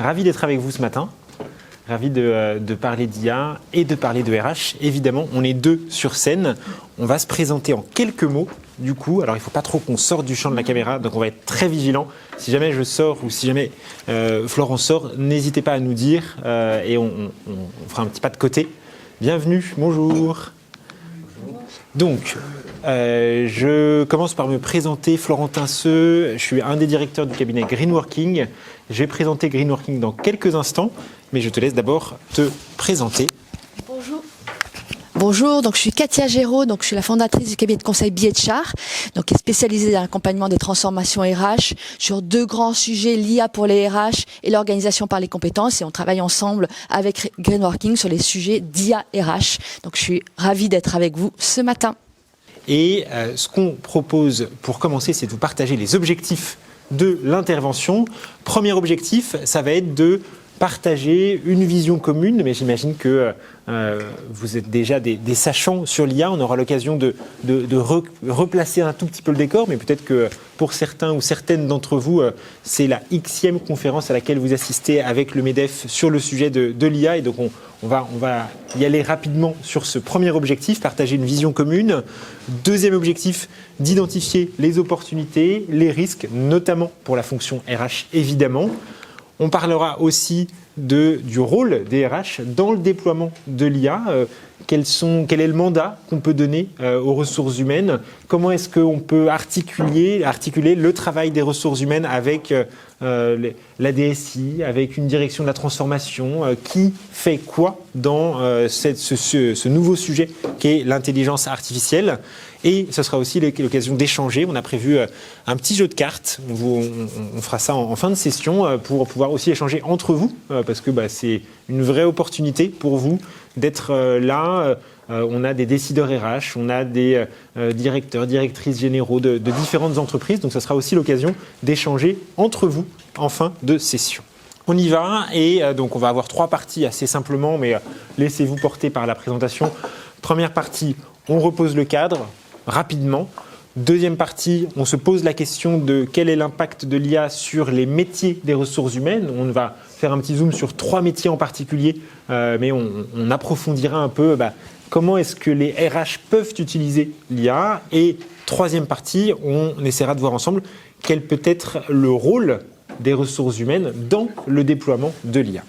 ravi d'être avec vous ce matin. Ravi de parler d'IA et de parler de RH. Évidemment, on est deux sur scène. On va se présenter en quelques mots. Du coup, alors il ne faut pas trop qu'on sorte du champ de la caméra, donc on va être très vigilant. Si jamais je sors ou si jamais Florent sort, n'hésitez pas à nous dire et on fera un petit pas de côté. Bienvenue, bonjour. Donc, je commence par me présenter, Florentin Seux. Je suis un des directeurs du cabinet Greenworking. Je vais présenter Greenworking dans quelques instants, mais je te laisse d'abord te présenter. Bonjour, donc je suis Katia Géraud, donc je suis la fondatrice du cabinet de conseil BHR, donc qui est spécialisé dans l'accompagnement des transformations RH sur deux grands sujets, l'IA pour les RH et l'organisation par les compétences, et on travaille ensemble avec Greenworking sur les sujets d'IA RH. Donc je suis ravie d'être avec vous ce matin. Et ce qu'on propose pour commencer, c'est de vous partager les objectifs de l'intervention. Premier objectif, ça va être de partager une vision commune, mais j'imagine que vous êtes déjà des sachants sur l'IA. On aura l'occasion de replacer un tout petit peu le décor, mais peut-être que pour certains ou certaines d'entre vous, c'est la Xème conférence à laquelle vous assistez avec le MEDEF sur le sujet de l'IA. Et donc on va y aller rapidement sur ce premier objectif, partager une vision commune. Deuxième objectif, d'identifier les opportunités, les risques, notamment pour la fonction RH évidemment. On parlera aussi du rôle des RH dans le déploiement de l'IA. Quel est le mandat qu'on peut donner aux ressources humaines? Comment est-ce qu'on peut articuler le travail des ressources humaines avec la DSI, avec une direction de la transformation? Qui fait quoi dans ce nouveau sujet qu'est l'intelligence artificielle? Et ce sera aussi l'occasion d'échanger. On a prévu un petit jeu de cartes. On fera ça en fin de session pour pouvoir aussi échanger entre vous, parce que c'est une vraie opportunité pour vous d'être là. On a des décideurs RH, on a des directeurs, directrices généraux de différentes entreprises. Donc, ce sera aussi l'occasion d'échanger entre vous en fin de session. On y va et donc on va avoir trois parties assez simplement, mais laissez-vous porter par la présentation. Première partie, on repose le cadre rapidement. Deuxième partie, on se pose la question de quel est l'impact de l'IA sur les métiers des ressources humaines. On va faire un petit zoom sur trois métiers en particulier, mais on approfondira un peu comment est-ce que les RH peuvent utiliser l'IA. Et troisième partie, on essaiera de voir ensemble quel peut être le rôle des ressources humaines dans le déploiement de l'IA.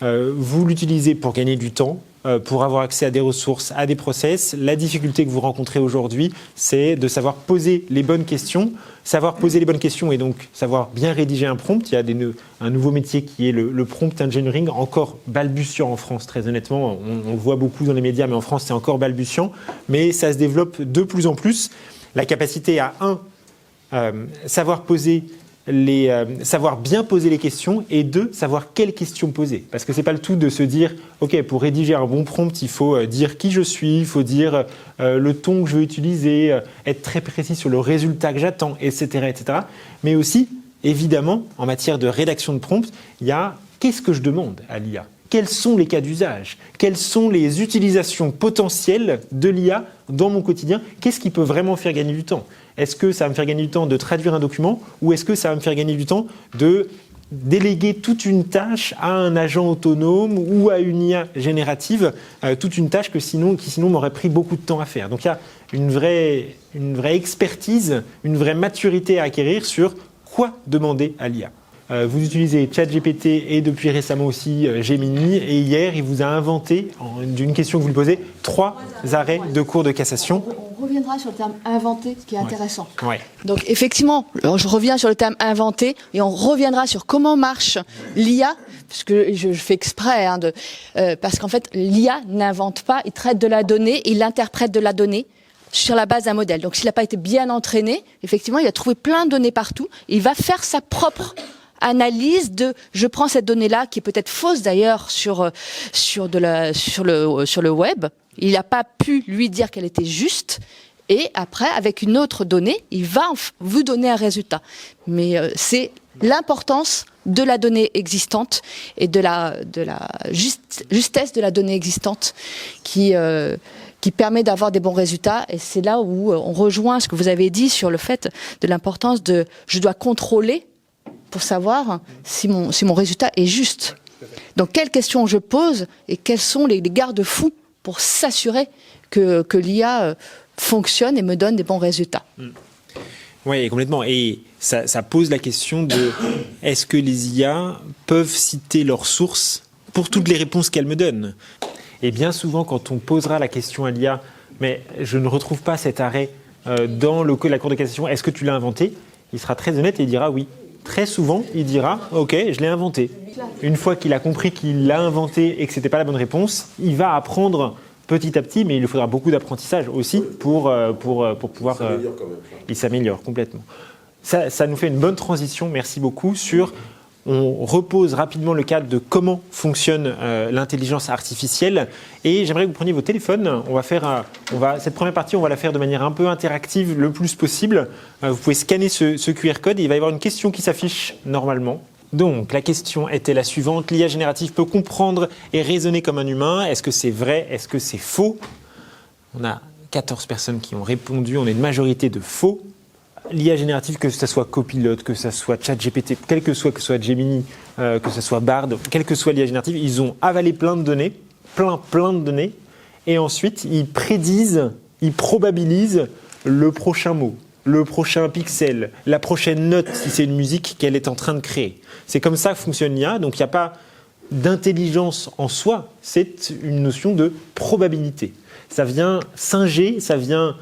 Vous l'utilisez pour gagner du temps, pour avoir accès à des ressources, à des process. La difficulté que vous rencontrez aujourd'hui, c'est de savoir poser les bonnes questions. Savoir poser les bonnes questions et donc savoir bien rédiger un prompt. Il y a un nouveau métier qui est le prompt engineering, encore balbutiant en France, très honnêtement. On le voit beaucoup dans les médias, mais en France, c'est encore balbutiant. Mais ça se développe de plus en plus. La capacité à, savoir bien poser les questions, et deux, savoir quelles questions poser. Parce que c'est pas le tout de se dire, ok, pour rédiger un bon prompt, il faut dire qui je suis, il faut dire le ton que je veux utiliser, être très précis sur le résultat que j'attends, etc., etc. Mais aussi, évidemment, en matière de rédaction de prompt, il y a qu'est-ce que je demande à l'IA? Quels sont les cas d'usage? Quelles sont les utilisations potentielles de l'IA dans mon quotidien? Qu'est-ce qui peut vraiment faire gagner du temps? Est-ce que ça va me faire gagner du temps de traduire un document ou est-ce que ça va me faire gagner du temps de déléguer toute une tâche à un agent autonome ou à une IA générative, toute une tâche qui sinon m'aurait pris beaucoup de temps à faire? Donc il y a une vraie expertise, une vraie maturité à acquérir sur quoi demander à l'IA. Vous utilisez ChatGPT et depuis récemment aussi Gemini, et hier il vous a inventé, d'une question que vous lui posez, 3 arrêts de cour de cassation. On reviendra sur le terme inventé, ce qui est intéressant. Ouais. Donc effectivement, je reviens sur le terme inventé et on reviendra sur comment marche l'IA, parce que je fais exprès, parce qu'en fait l'IA n'invente pas, il traite de la donnée, il interprète de la donnée sur la base d'un modèle. Donc s'il n'a pas été bien entraîné, effectivement il va trouver plein de données partout, il va faire sa propre analyse je prends cette donnée-là, qui est peut-être fausse d'ailleurs sur le web, il n'a pas pu lui dire qu'elle était juste, et après, avec une autre donnée, il va vous donner un résultat. Mais c'est l'importance de la donnée existante et de la justesse de la donnée existante qui permet d'avoir des bons résultats. Et c'est là où on rejoint ce que vous avez dit sur le fait de l'importance je dois contrôler pour savoir si mon résultat est juste. Donc, quelles questions je pose et quels sont les garde-fous pour s'assurer que l'IA fonctionne et me donne des bons résultats. Oui, complètement. Et ça pose la question de est-ce que les IA peuvent citer leurs sources pour toutes les réponses qu'elles me donnent? Et bien souvent, quand on posera la question à l'IA, mais je ne retrouve pas cet arrêt dans la Cour de cassation, est-ce que tu l'as inventé? Il sera très honnête et il dira oui. Très souvent, il dira « Ok, je l'ai inventé ». Une fois qu'il a compris qu'il l'a inventé et que ce n'était pas la bonne réponse, il va apprendre petit à petit, mais il lui faudra beaucoup d'apprentissage aussi pour pouvoir… Il s'améliore complètement. Ça nous fait une bonne transition, merci beaucoup, sur… On repose rapidement le cadre de comment fonctionne l'intelligence artificielle. Et j'aimerais que vous preniez vos téléphones. Cette première partie, on va la faire de manière un peu interactive le plus possible. Vous pouvez scanner ce QR code et il va y avoir une question qui s'affiche normalement. Donc, la question était la suivante. L'IA générative peut comprendre et raisonner comme un humain. Est-ce que c'est vrai? Est-ce que c'est faux? On a 14 personnes qui ont répondu. On a une majorité de faux. L'IA générative, que ce soit Copilot, que ce soit ChatGPT, que ce soit Gemini, que ce soit Bard, quelle que soit l'IA générative, ils ont avalé plein de données, plein de données, et ensuite ils prédisent, ils probabilisent le prochain mot, le prochain pixel, la prochaine note, si c'est une musique qu'elle est en train de créer. C'est comme ça que fonctionne l'IA, donc il n'y a pas d'intelligence en soi, c'est une notion de probabilité. Ça vient singer, ça vient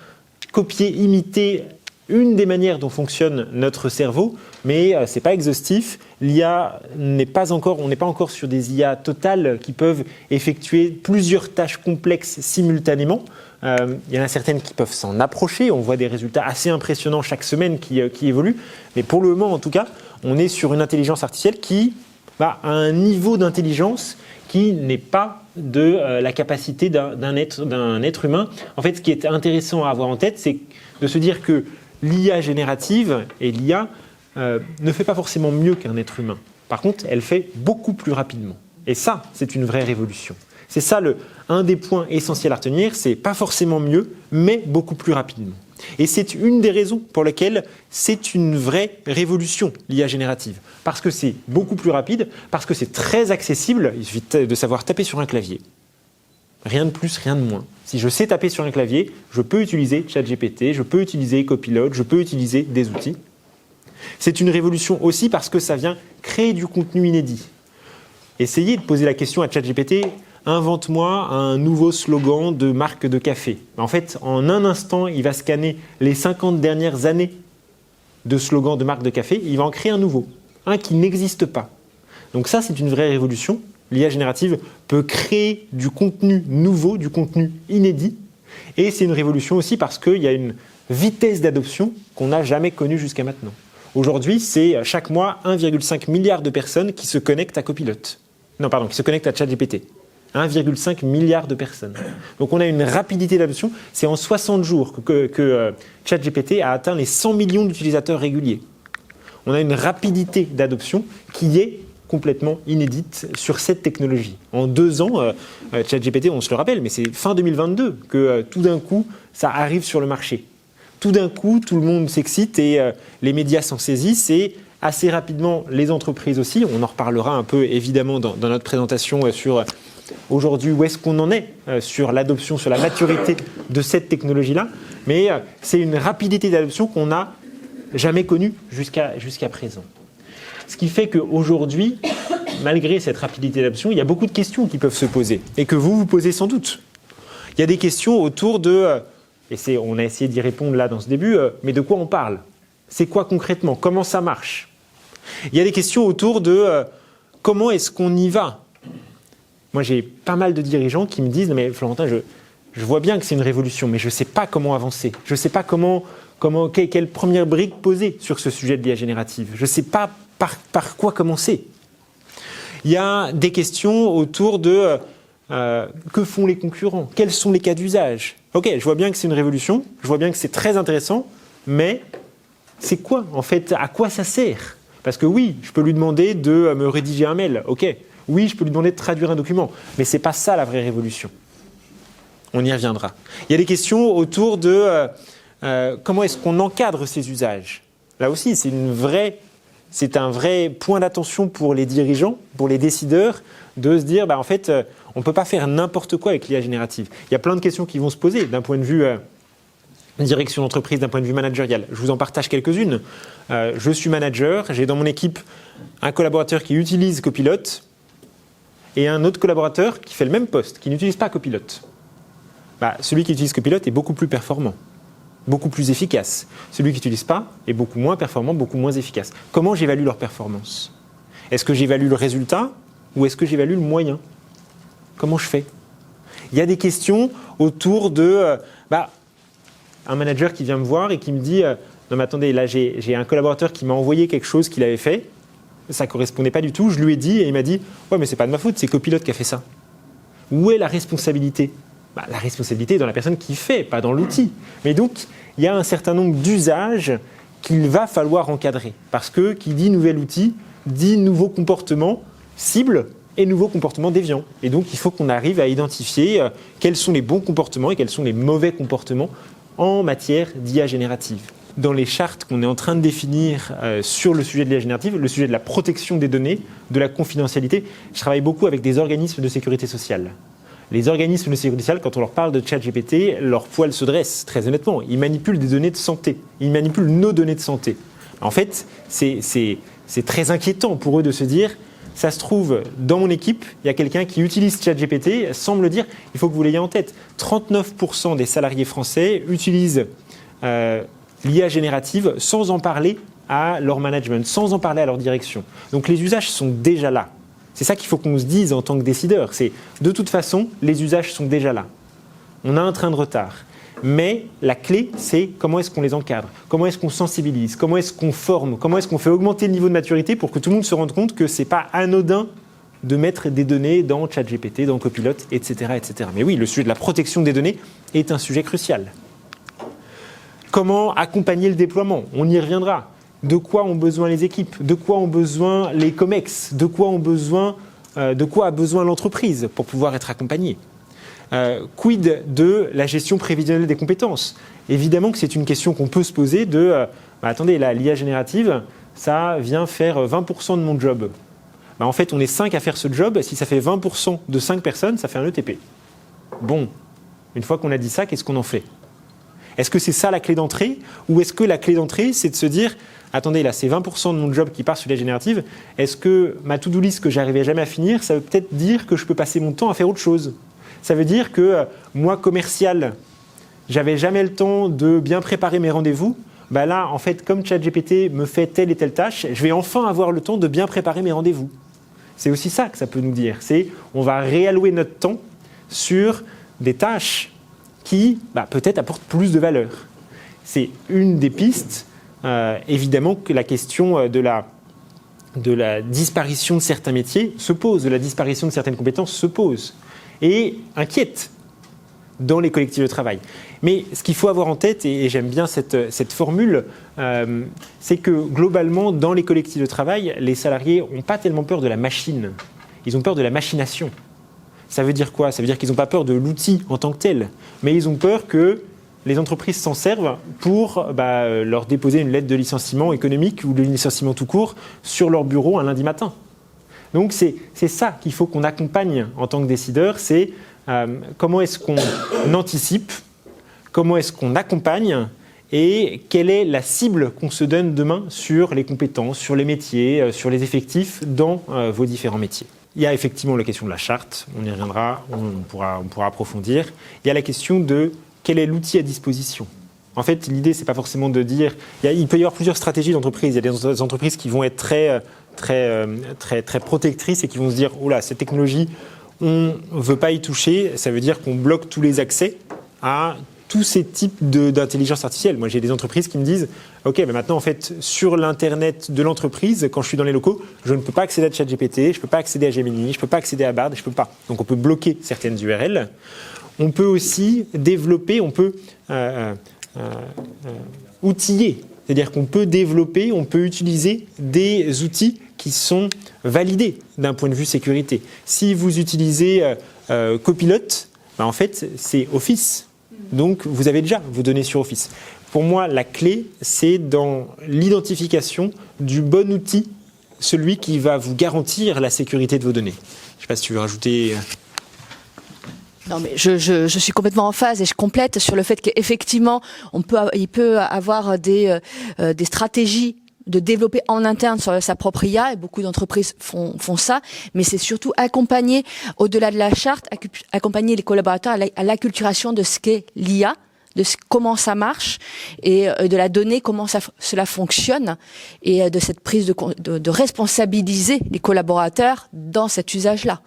copier, imiter une des manières dont fonctionne notre cerveau, mais ce n'est pas exhaustif. L'IA on n'est pas encore sur des IA totales qui peuvent effectuer plusieurs tâches complexes simultanément. Il y en a certaines qui peuvent s'en approcher. On voit des résultats assez impressionnants chaque semaine qui évoluent. Mais pour le moment, en tout cas, on est sur une intelligence artificielle qui a un niveau d'intelligence qui n'est pas de la capacité d'un être humain. En fait, ce qui est intéressant à avoir en tête, c'est de se dire que l'IA générative et l'IA ne fait pas forcément mieux qu'un être humain. Par contre, elle fait beaucoup plus rapidement. Et ça, c'est une vraie révolution. C'est ça un des points essentiels à retenir, c'est pas forcément mieux, mais beaucoup plus rapidement. Et c'est une des raisons pour lesquelles c'est une vraie révolution, l'IA générative. Parce que c'est beaucoup plus rapide, parce que c'est très accessible, il suffit de savoir taper sur un clavier. Rien de plus, rien de moins. Si je sais taper sur un clavier, je peux utiliser ChatGPT, je peux utiliser Copilot, je peux utiliser des outils. C'est une révolution aussi parce que ça vient créer du contenu inédit. Essayez de poser la question à ChatGPT, invente-moi un nouveau slogan de marque de café. En fait, en un instant, il va scanner les 50 dernières années de slogans de marque de café, il va en créer un nouveau, un qui n'existe pas. Donc ça, c'est une vraie révolution. L'IA générative peut créer du contenu nouveau, du contenu inédit. Et c'est une révolution aussi parce qu'il y a une vitesse d'adoption qu'on n'a jamais connue jusqu'à maintenant. Aujourd'hui, c'est chaque mois 1,5 milliard de personnes qui se connectent à Copilot. Qui se connectent à ChatGPT. 1,5 milliard de personnes. Donc on a une rapidité d'adoption. C'est en 60 jours que ChatGPT a atteint les 100 millions d'utilisateurs réguliers. On a une rapidité d'adoption qui est complètement inédite sur cette technologie. En 2 ans, ChatGPT, on se le rappelle, mais c'est fin 2022 que tout d'un coup, ça arrive sur le marché. Tout d'un coup, tout le monde s'excite et les médias s'en saisissent et assez rapidement, les entreprises aussi. On en reparlera un peu évidemment dans notre présentation sur aujourd'hui où est-ce qu'on en est sur l'adoption, sur la maturité de cette technologie-là. Mais c'est une rapidité d'adoption qu'on n'a jamais connue jusqu'à présent. Ce qui fait qu'aujourd'hui, malgré cette rapidité d'adoption, il y a beaucoup de questions qui peuvent se poser et que vous posez sans doute. Il y a des questions autour de, on a essayé d'y répondre là dans ce début, mais de quoi on parle? C'est quoi concrètement? Comment ça marche? Il y a des questions autour de comment est-ce qu'on y va? Moi, j'ai pas mal de dirigeants qui me disent « Mais Florentin, je vois bien que c'est une révolution, mais je ne sais pas comment avancer. Je ne sais pas quelle première brique poser sur ce sujet de l'IA générative. Je ne sais pas par quoi commencer. » Il y a des questions autour de que font les concurrents? Quels sont les cas d'usage? Ok, je vois bien que c'est une révolution, je vois bien que c'est très intéressant, mais c'est quoi en fait? À quoi ça sert? Parce que oui, je peux lui demander de me rédiger un mail, ok. Oui, je peux lui demander de traduire un document, mais ce n'est pas ça la vraie révolution. On y reviendra. Il y a des questions autour de comment est-ce qu'on encadre ces usages. Là aussi, c'est une vraie c'est un vrai point d'attention pour les dirigeants, pour les décideurs, de se dire, en fait, on ne peut pas faire n'importe quoi avec l'IA générative. Il y a plein de questions qui vont se poser d'un point de vue direction d'entreprise, d'un point de vue managérial. Je vous en partage quelques-unes. Je suis manager, j'ai dans mon équipe un collaborateur qui utilise Copilot et un autre collaborateur qui fait le même poste, qui n'utilise pas Copilot. Celui qui utilise Copilot est beaucoup plus performant, beaucoup plus efficace. Celui qui n'utilise pas est beaucoup moins performant, beaucoup moins efficace. Comment j'évalue leur performance ? Est-ce que j'évalue le résultat ou est-ce que j'évalue le moyen ? Comment je fais ? Il y a des questions autour de un manager qui vient me voir et qui me dit non mais attendez, là j'ai un collaborateur qui m'a envoyé quelque chose qu'il avait fait, ça ne correspondait pas du tout, je lui ai dit et il m'a dit ouais mais c'est pas de ma faute, c'est Copilot qui a fait ça. Où est la responsabilité ? La responsabilité est dans la personne qui fait, pas dans l'outil. Mais donc, il y a un certain nombre d'usages qu'il va falloir encadrer. Parce que qui dit nouvel outil, dit nouveaux comportements cibles et nouveaux comportements déviants. Et donc, il faut qu'on arrive à identifier quels sont les bons comportements et quels sont les mauvais comportements en matière d'IA générative. Dans les chartes qu'on est en train de définir sur le sujet de l'IA générative, le sujet de la protection des données, de la confidentialité, je travaille beaucoup avec des organismes de sécurité sociale. Les organismes de sécurité sociale, quand on leur parle de ChatGPT, leur poil se dresse, très honnêtement. Ils manipulent des données de santé. Ils manipulent nos données de santé. En fait, c'est très inquiétant pour eux de se dire, ça se trouve, dans mon équipe, il y a quelqu'un qui utilise ChatGPT, sans me le dire, il faut que vous l'ayez en tête. 39% des salariés français utilisent l'IA générative sans en parler à leur management, sans en parler à leur direction. Donc les usages sont déjà là. C'est ça qu'il faut qu'on se dise en tant que décideur. C'est de toute façon, les usages sont déjà là. On a un train de retard. Mais la clé, c'est comment est-ce qu'on les encadre, comment est-ce qu'on sensibilise, comment est-ce qu'on forme, comment est-ce qu'on fait augmenter le niveau de maturité pour que tout le monde se rende compte que ce n'est pas anodin de mettre des données dans ChatGPT, dans Copilot, etc., etc. Mais oui, le sujet de la protection des données est un sujet crucial. Comment accompagner le déploiement ? On y reviendra. De quoi ont besoin les équipes ? De quoi ont besoin les COMEX ? De quoi a besoin l'entreprise pour pouvoir être accompagnée ? Quid de la gestion prévisionnelle des compétences ? Évidemment que c'est une question qu'on peut se poser de attendez, là, l'IA générative, ça vient faire 20% de mon job. En fait, on est 5 à faire ce job. Si ça fait 20% de 5 personnes, ça fait un ETP. Bon, une fois qu'on a dit ça, qu'est-ce qu'on en fait ? Est-ce que c'est ça la clé d'entrée ? Ou est-ce que la clé d'entrée, c'est de se dire attendez, là, c'est 20% de mon job qui part sur l'IA générative. Est-ce que ma to-do list que j'arrivais jamais à finir, ça veut peut-être dire que je peux passer mon temps à faire autre chose ? Ça veut dire que moi, commercial, j'avais jamais le temps de bien préparer mes rendez-vous. Là, en fait, comme ChatGPT me fait telle et telle tâche, je vais enfin avoir le temps de bien préparer mes rendez-vous. C'est aussi ça que ça peut nous dire. C'est on va réallouer notre temps sur des tâches qui peut-être apportent plus de valeur. C'est une des pistes. Évidemment que la question de la disparition de certains métiers se pose, de la disparition de certaines compétences se pose et inquiète dans les collectifs de travail. Mais ce qu'il faut avoir en tête, et j'aime bien cette formule, c'est que globalement, dans les collectifs de travail, les salariés n'ont pas tellement peur de la machine, ils ont peur de la machination. Ça veut dire quoi ? Ça veut dire qu'ils n'ont pas peur de l'outil en tant que tel, mais ils ont peur que les entreprises s'en servent pour leur déposer une lettre de licenciement économique ou de licenciement tout court sur leur bureau un lundi matin. Donc c'est ça qu'il faut qu'on accompagne en tant que décideur, c'est comment est-ce qu'on anticipe, comment est-ce qu'on accompagne et quelle est la cible qu'on se donne demain sur les compétences, sur les métiers, sur les effectifs dans vos différents métiers. Il y a effectivement la question de la charte, on y reviendra, on pourra approfondir. Il y a la question de quel est l'outil à disposition ? En fait, l'idée, ce n'est pas forcément de dire... Il peut y avoir plusieurs stratégies d'entreprise. Il y a des entreprises qui vont être très protectrices et qui vont se dire « Oh là, cette technologie, on ne veut pas y toucher. » Ça veut dire qu'on bloque tous les accès à tous ces types d'intelligence artificielle. Moi, j'ai des entreprises qui me disent « Ok, mais maintenant, en fait, sur l'Internet de l'entreprise, quand je suis dans les locaux, je ne peux pas accéder à ChatGPT, je ne peux pas accéder à Gemini, je ne peux pas accéder à Bard, je ne peux pas. » Donc, on peut bloquer certaines URL. On peut aussi développer, on peut outiller. C'est-à-dire qu'on peut développer, on peut utiliser des outils qui sont validés d'un point de vue sécurité. Si vous utilisez Copilot, en fait, c'est Office. Donc, vous avez déjà vos données sur Office. Vous pour moi, la clé, c'est dans l'identification du bon outil, celui qui va vous garantir la sécurité de vos données. Je ne sais pas si tu veux rajouter... Non, mais je suis complètement en phase et je complète sur le fait qu'effectivement, il peut avoir des stratégies de développer en interne sur sa propre IA, et beaucoup d'entreprises font ça, mais c'est surtout accompagner, au-delà de la charte, accompagner les collaborateurs à l'acculturation de ce qu'est l'IA, comment ça marche, et de la donnée, comment cela fonctionne, et de cette prise de responsabiliser les collaborateurs dans cet usage-là.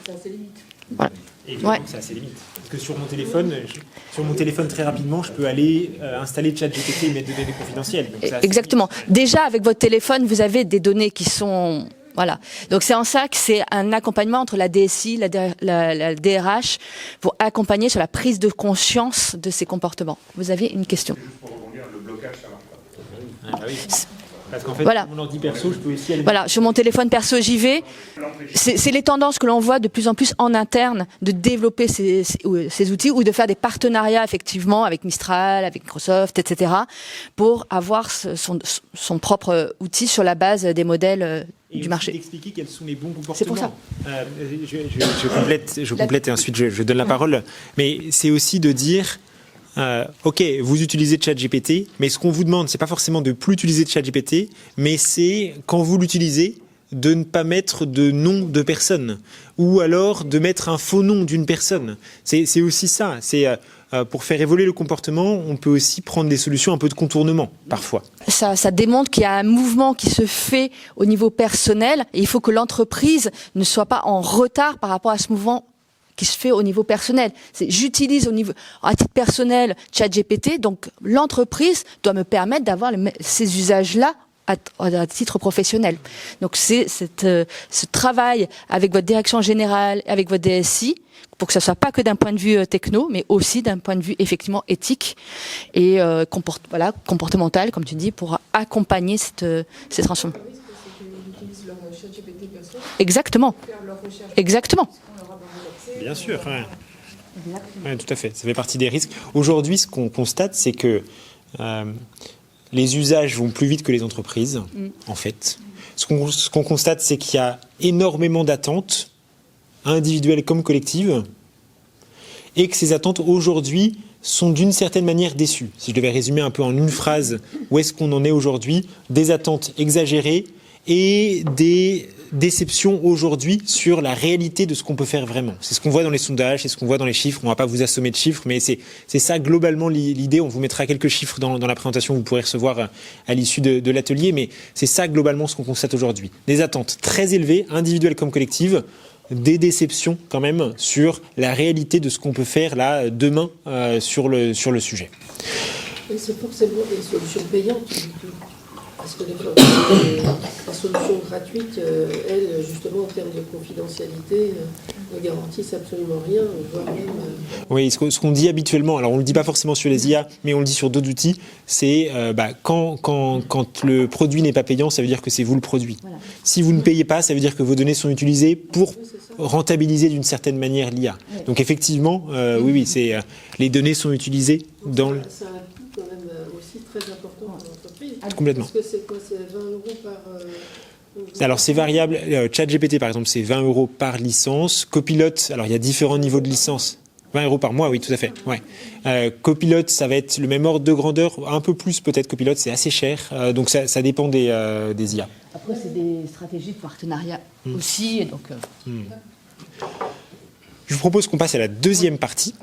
Ça a ses limites. Voilà. Évidemment que ça a ses limites. Parce que sur mon téléphone, très rapidement, je peux aller installer ChatGPT et mettre des données confidentielles. Donc exactement. Déjà, avec votre téléphone, vous avez des données qui sont... Voilà. Donc c'est en ça que c'est un accompagnement entre la DSI, la DRH, pour accompagner sur la prise de conscience de ces comportements. Vous avez une question? Juste pour rebondir, le blocage, ça marche pas. Ah, bah oui. Parce qu'en fait, voilà. mon ordi perso, je peux aussi aller... Voilà, sur mon téléphone perso, j'y vais. C'est les tendances que l'on voit de plus en plus en interne, de développer ces outils ou de faire des partenariats, effectivement, avec Mistral, avec Microsoft, etc., pour avoir son propre outil sur la base des modèles du marché. D'expliquer quels sont les bons comportements. C'est pour ça. Je complète et ensuite je donne la parole. Mais c'est aussi de dire... ok, vous utilisez ChatGPT, mais ce qu'on vous demande, c'est pas forcément de plus utiliser ChatGPT, mais c'est quand vous l'utilisez, de ne pas mettre de nom de personne, ou alors de mettre un faux nom d'une personne. C'est aussi ça. C'est pour faire évoluer le comportement, on peut aussi prendre des solutions un peu de contournement, parfois. Ça démontre qu'il y a un mouvement qui se fait au niveau personnel, et il faut que l'entreprise ne soit pas en retard par rapport à ce mouvement qui se fait au niveau personnel. J'utilise à titre personnel ChatGPT, donc l'entreprise doit me permettre d'avoir ces usages-là à titre professionnel. Donc c'est ce travail avec votre direction générale, avec votre DSI, pour que ça soit pas que d'un point de vue techno, mais aussi d'un point de vue effectivement éthique et comportemental, comme tu dis, pour accompagner ces transformations. Exactement. Exactement. Bien sûr, ouais, tout à fait. Ça fait partie des risques. Aujourd'hui, ce qu'on constate, c'est que les usages vont plus vite que les entreprises, en fait. Ce qu'on constate, c'est qu'il y a énormément d'attentes, individuelles comme collectives, et que ces attentes, aujourd'hui, sont d'une certaine manière déçues. Si je devais résumer un peu en une phrase, où est-ce qu'on en est aujourd'hui? Des attentes exagérées et des déception aujourd'hui sur la réalité de ce qu'on peut faire vraiment. C'est ce qu'on voit dans les sondages, c'est ce qu'on voit dans les chiffres. On ne va pas vous assommer de chiffres, mais c'est ça globalement l'idée. On vous mettra quelques chiffres dans la présentation que vous pourrez recevoir à l'issue de l'atelier, mais c'est ça globalement ce qu'on constate aujourd'hui. Des attentes très élevées, individuelles comme collectives, des déceptions quand même sur la réalité de ce qu'on peut faire là demain sur le sujet. Et c'est forcément des solutions payantes du tout. Parce que la solution gratuite, elle, justement, en termes de confidentialité, ne garantissent absolument rien, voire même... Oui, ce qu'on dit habituellement, alors on ne le dit pas forcément sur les IA, mais on le dit sur d'autres outils, c'est quand le produit n'est pas payant, ça veut dire que c'est vous le produit. Voilà. Si vous ne payez pas, ça veut dire que vos données sont utilisées pour rentabiliser d'une certaine manière l'IA. Ouais. Donc effectivement, oui, les données sont utilisées dans... Ça a un coût quand même aussi très important pour l'entreprise. Complètement. Parce que c'est quoi, c'est 20 € par... Alors c'est variable. ChatGPT par exemple, c'est 20 € par licence. Copilot, alors il y a différents niveaux de licence. 20 € par mois, oui, tout à fait. Ouais. Copilot, ça va être le même ordre de grandeur, un peu plus peut-être. Copilot, c'est assez cher, donc ça dépend des IA. Après, c'est des stratégies de partenariat aussi, et donc. Je vous propose qu'on passe à la deuxième partie.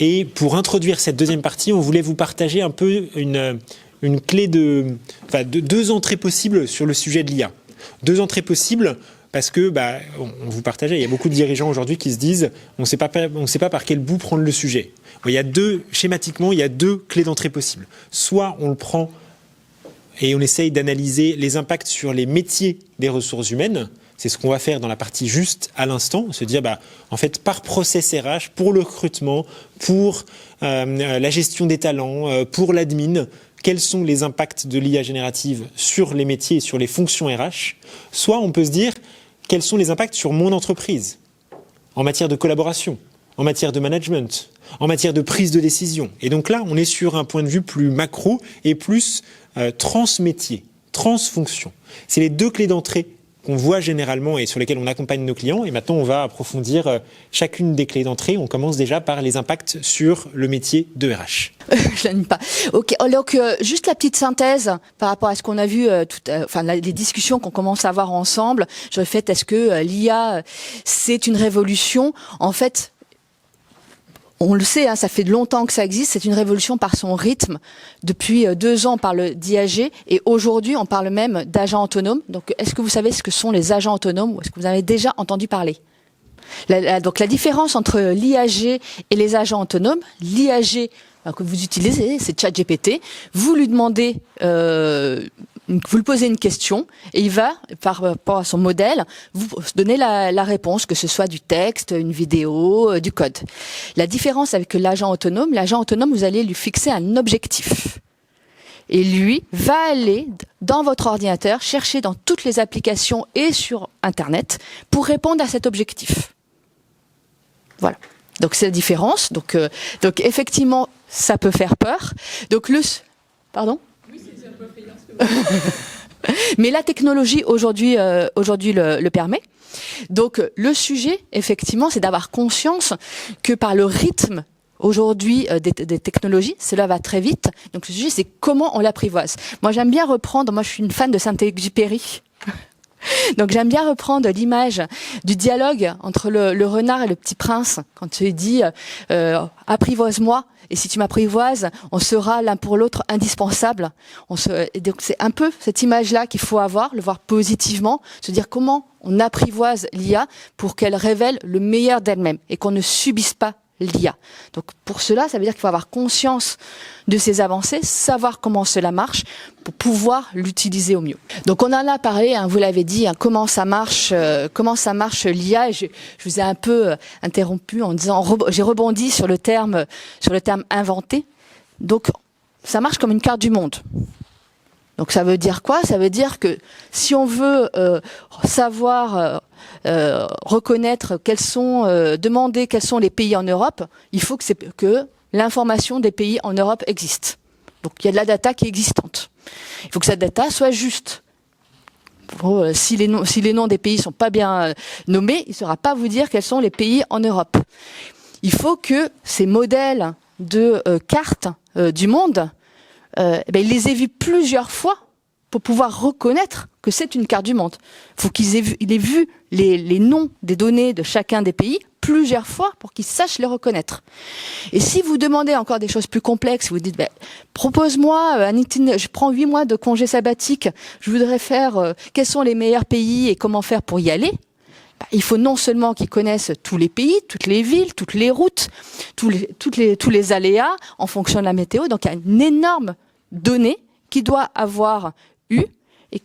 Et pour introduire cette deuxième partie, on voulait vous partager un peu une clé de deux entrées possibles sur le sujet de l'IA. Deux entrées possibles parce que on vous partageait, il y a beaucoup de dirigeants aujourd'hui qui se disent on ne sait pas par quel bout prendre le sujet. Schématiquement, il y a deux clés d'entrée possibles. Soit on le prend et on essaye d'analyser les impacts sur les métiers des ressources humaines. C'est ce qu'on va faire dans la partie juste à l'instant, se dire en fait par process RH, pour le recrutement, pour la gestion des talents, pour l'admin, quels sont les impacts de l'IA générative sur les métiers et sur les fonctions RH. Soit on peut se dire quels sont les impacts sur mon entreprise, en matière de collaboration, en matière de management, en matière de prise de décision. Et donc là, on est sur un point de vue plus macro et plus transmétier, transfonction. C'est les deux clés d'entrée qu'on voit généralement et sur lesquelles on accompagne nos clients. Et maintenant, on va approfondir chacune des clés d'entrée. On commence déjà par les impacts sur le métier de RH. Je n'aime pas. Ok, donc juste la petite synthèse par rapport à ce qu'on a vu, les discussions qu'on commence à avoir ensemble. Je répète, est-ce que l'IA, c'est une révolution? En fait, on le sait, ça fait longtemps que ça existe, c'est une révolution par son rythme. Depuis 2 ans, on parle d'IAG et aujourd'hui, on parle même d'agents autonomes. Donc, est-ce que vous savez ce que sont les agents autonomes ou est-ce que vous en avez déjà entendu parler? Donc, la différence entre l'IAG et les agents autonomes, l'IAG que vous utilisez, c'est ChatGPT. Vous lui demandez, vous lui posez une question et il va, par rapport à son modèle, vous donner la réponse, que ce soit du texte, une vidéo, du code. La différence avec l'agent autonome, vous allez lui fixer un objectif. Et lui va aller dans votre ordinateur, chercher dans toutes les applications et sur Internet pour répondre à cet objectif. Voilà. Donc c'est la différence. Donc effectivement, ça peut faire peur. Donc pardon ? Oui, c'est un peu freelance. Mais la technologie aujourd'hui le permet. Donc le sujet, effectivement, c'est d'avoir conscience que par le rythme aujourd'hui des technologies, cela va très vite. Donc le sujet, c'est comment on l'apprivoise. Moi, j'aime bien reprendre. Moi, je suis une fan de Saint-Exupéry. Donc j'aime bien reprendre l'image du dialogue entre le renard et le petit prince quand il dit apprivoise-moi et si tu m'apprivoises, on sera l'un pour l'autre indispensable. Et donc c'est un peu cette image-là qu'il faut avoir, le voir positivement, se dire comment on apprivoise l'IA pour qu'elle révèle le meilleur d'elle-même et qu'on ne subisse pas l'IA. Donc pour cela, ça veut dire qu'il faut avoir conscience de ces avancées, savoir comment cela marche pour pouvoir l'utiliser au mieux. Donc on en a parlé, vous l'avez dit, comment ça marche l'IA. Et je vous ai un peu interrompu en disant, j'ai rebondi sur le terme inventé. Donc ça marche comme une carte du monde. Donc ça veut dire quoi? Ça veut dire que si on veut savoir reconnaître demander quels sont les pays en Europe, il faut que l'information des pays en Europe existe. Donc il y a de la data qui est existante. Il faut que cette data soit juste. Si les noms des pays sont pas bien nommés, il ne saura pas vous dire quels sont les pays en Europe. Il faut que ces modèles de cartes du monde, il les ait vus plusieurs fois pour pouvoir reconnaître que c'est une carte du monde. Il faut qu'il ait vu les noms des données de chacun des pays plusieurs fois pour qu'il sache les reconnaître. Et si vous demandez encore des choses plus complexes, vous dites propose-moi je prends 8 mois de congé sabbatique, je voudrais faire quels sont les meilleurs pays et comment faire pour y aller. Il faut non seulement qu'ils connaissent tous les pays, toutes les villes, toutes les routes, tous les aléas en fonction de la météo. Donc il y a une énorme donnée qui doit avoir eu et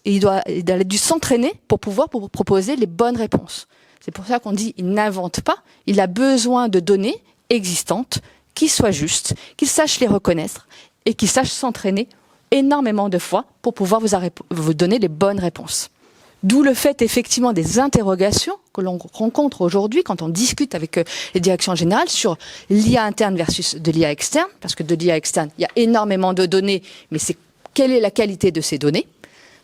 il a dû s'entraîner pour pouvoir proposer les bonnes réponses. C'est pour ça qu'on dit il n'invente pas, il a besoin de données existantes qui soient justes, qu'il sache les reconnaître et qu'il sache s'entraîner énormément de fois pour pouvoir vous donner les bonnes réponses. D'où le fait effectivement des interrogations que l'on rencontre aujourd'hui quand on discute avec les directions générales sur l'IA interne versus de l'IA externe, parce que de l'IA externe, il y a énormément de données, mais c'est quelle est la qualité de ces données,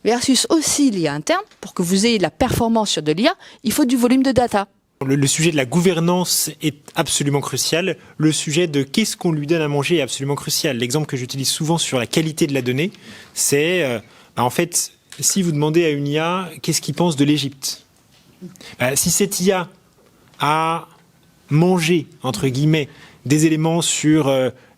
versus aussi l'IA interne, pour que vous ayez de la performance sur de l'IA, il faut du volume de data. Le sujet de la gouvernance est absolument crucial. Le sujet de qu'est-ce qu'on lui donne à manger est absolument crucial. L'exemple que j'utilise souvent sur la qualité de la donnée, c'est en fait, si vous demandez à une IA qu'est-ce qu'il pense de l'Égypte, si cette IA a mangé, entre guillemets, des éléments sur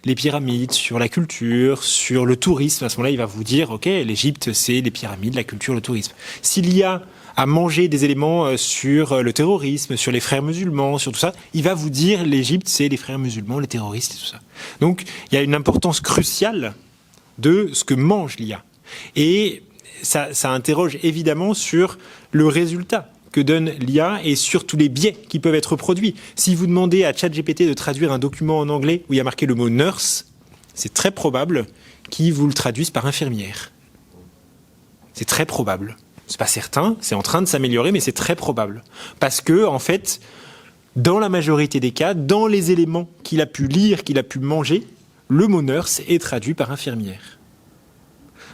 les pyramides, sur la culture, sur le tourisme, à ce moment-là, il va vous dire, OK, l'Égypte, c'est les pyramides, la culture, le tourisme. Si l'IA a mangé des éléments sur le terrorisme, sur les frères musulmans, sur tout ça, il va vous dire, l'Égypte, c'est les frères musulmans, les terroristes et tout ça. Donc, il y a une importance cruciale de ce que mange l'IA. Et ça interroge évidemment sur le résultat que donne l'IA et sur tous les biais qui peuvent être produits. Si vous demandez à ChatGPT de traduire un document en anglais où il y a marqué le mot nurse, c'est très probable qu'il vous le traduise par infirmière. C'est très probable. C'est pas certain, c'est en train de s'améliorer, mais c'est très probable. Parce que, en fait, dans la majorité des cas, dans les éléments qu'il a pu lire, qu'il a pu manger, le mot nurse est traduit par infirmière.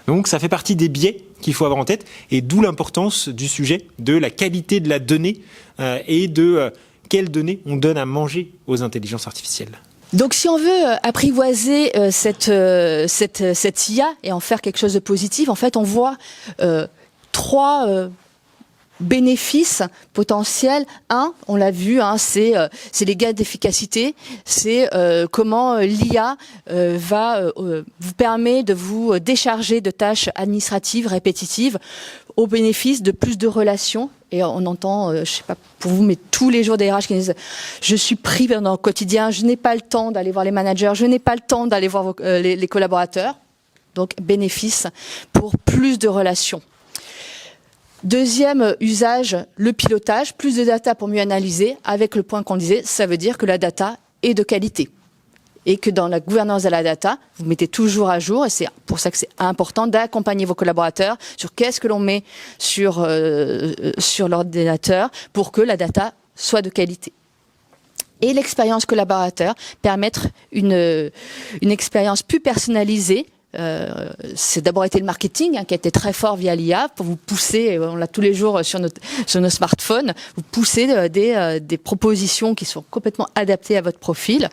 Donc ça fait partie des biais qu'il faut avoir en tête, et d'où l'importance du sujet, de la qualité de la donnée et de quelles données on donne à manger aux intelligences artificielles. Donc si on veut apprivoiser cette IA et en faire quelque chose de positif, en fait on voit trois bénéfices potentiels. Un, on l'a vu, c'est les gains d'efficacité, c'est comment l'IA va vous permet de vous décharger de tâches administratives répétitives au bénéfice de plus de relations. Et on entend, je sais pas pour vous, mais tous les jours des RH qui disent « Je suis pris dans le quotidien, je n'ai pas le temps d'aller voir les managers, je n'ai pas le temps d'aller voir les collaborateurs. » Donc, bénéfice pour plus de relations. Deuxième usage, le pilotage. Plus de data pour mieux analyser. Avec le point qu'on disait, ça veut dire que la data est de qualité. Et que dans la gouvernance de la data, vous mettez toujours à jour, et c'est pour ça que c'est important d'accompagner vos collaborateurs sur qu'est-ce que l'on met sur l'ordinateur pour que la data soit de qualité. Et l'expérience collaborateur, permettre une expérience plus personnalisée. C'est d'abord été le marketing qui a été très fort via l'IA pour vous pousser, on l'a tous les jours sur nos smartphones, vous pousser des propositions qui sont complètement adaptées à votre profil.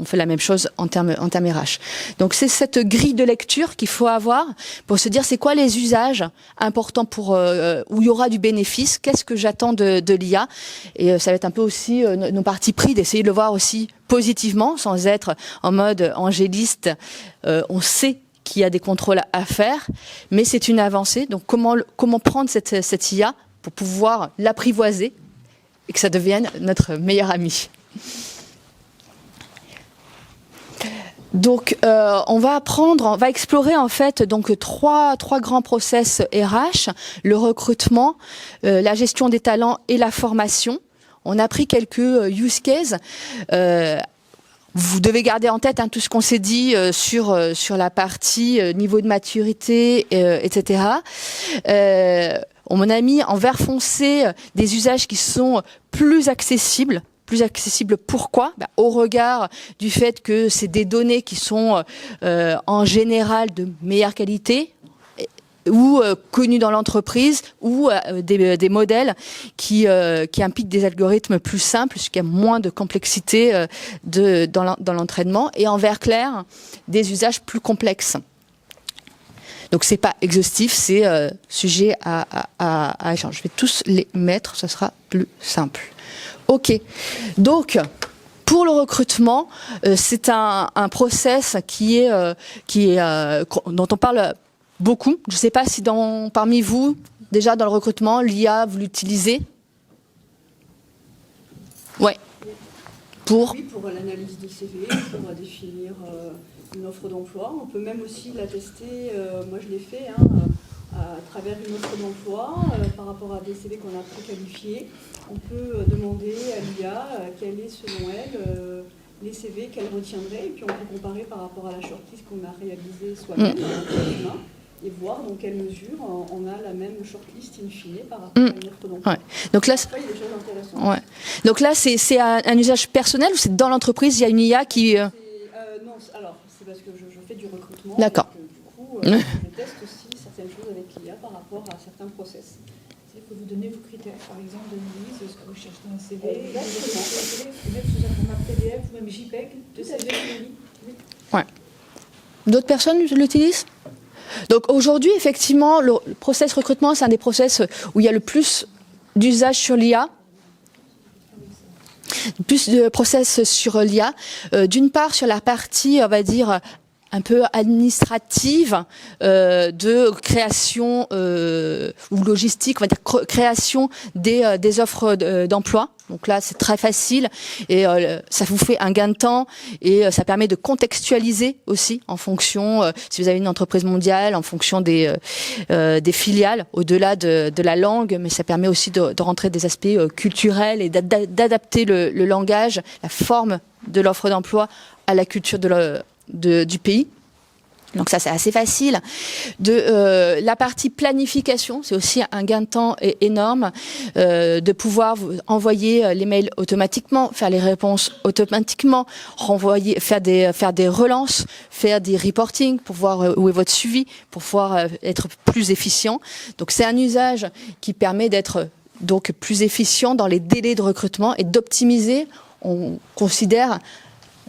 On fait la même chose en termes RH. Donc c'est cette grille de lecture qu'il faut avoir pour se dire c'est quoi les usages importants pour où il y aura du bénéfice, qu'est-ce que j'attends de l'IA, et ça va être un peu aussi nos partis pris d'essayer de le voir aussi positivement sans être en mode angéliste. On sait qu'il y a des contrôles à faire, mais c'est une avancée. Donc comment prendre cette IA pour pouvoir l'apprivoiser et que ça devienne notre meilleur ami. Donc, on va explorer en fait donc trois grands process RH: le recrutement, la gestion des talents et la formation. On a pris quelques use cases. Vous devez garder en tête tout ce qu'on s'est dit sur la partie niveau de maturité, etc. On a mis en vert foncé des usages qui sont plus accessibles. Plus accessible, pourquoi ? Au regard du fait que c'est des données qui sont en général de meilleure qualité ou connues dans l'entreprise, ou des modèles qui impliquent des algorithmes plus simples, puisqu'il y a moins de complexité dans l'entraînement, et en vert clair, des usages plus complexes. Donc c'est pas exhaustif, c'est sujet à échange. Je vais tous les mettre, ça sera plus simple. Ok, donc pour le recrutement, c'est un process dont on parle beaucoup. Je ne sais pas si parmi vous, déjà dans le recrutement, l'IA, vous l'utilisez. Ouais. Oui, pour l'analyse des CV, pour définir une offre d'emploi. On peut même aussi la tester, moi je l'ai fait, à travers une offre d'emploi, par rapport à des CV qu'on a préqualifiés. On peut demander à l'IA quel est selon elle les CV qu'elle retiendrait, et puis on peut comparer par rapport à la shortlist qu'on a réalisée soi-même, et voir dans quelle mesure on a la même shortlist in fine par rapport à une offre d'emploi. Ouais. Donc là, il y a des choses intéressantes. Ouais. Donc là, c'est un usage personnel, ou c'est dans l'entreprise, il y a une IA qui... Non, alors c'est parce que je fais du recrutement. D'accord. Donc, du coup, je teste aussi certaines choses avec l'IA par rapport à certains process. C'est que vous donnez vos critères, par exemple, d'analyse, ce que vous cherchez dans un CV, vous mettre sous un format PDF ou même JPEG de CV. Oui. Ouais. D'autres personnes l'utilisent ? Donc aujourd'hui, effectivement, le process recrutement, c'est un des process où il y a le plus d'usage sur l'IA. Plus de process sur l'IA. D'une part, sur la partie, on va dire, un peu administrative, de création ou logistique, on va dire création des offres d'emploi. Donc là, c'est très facile, et ça vous fait un gain de temps, et ça permet de contextualiser aussi en fonction, si vous avez une entreprise mondiale, en fonction des filiales, au-delà de la langue, mais ça permet aussi de rentrer des aspects culturels et d'adapter le langage, la forme de l'offre d'emploi à la culture du pays. Donc ça, c'est assez facile. La partie planification, c'est aussi un gain de temps énorme, de pouvoir envoyer les mails automatiquement, faire les réponses automatiquement, faire des relances, faire des reporting pour voir où est votre suivi, pour pouvoir être plus efficient. Donc c'est un usage qui permet d'être donc plus efficient dans les délais de recrutement et d'optimiser. On considère,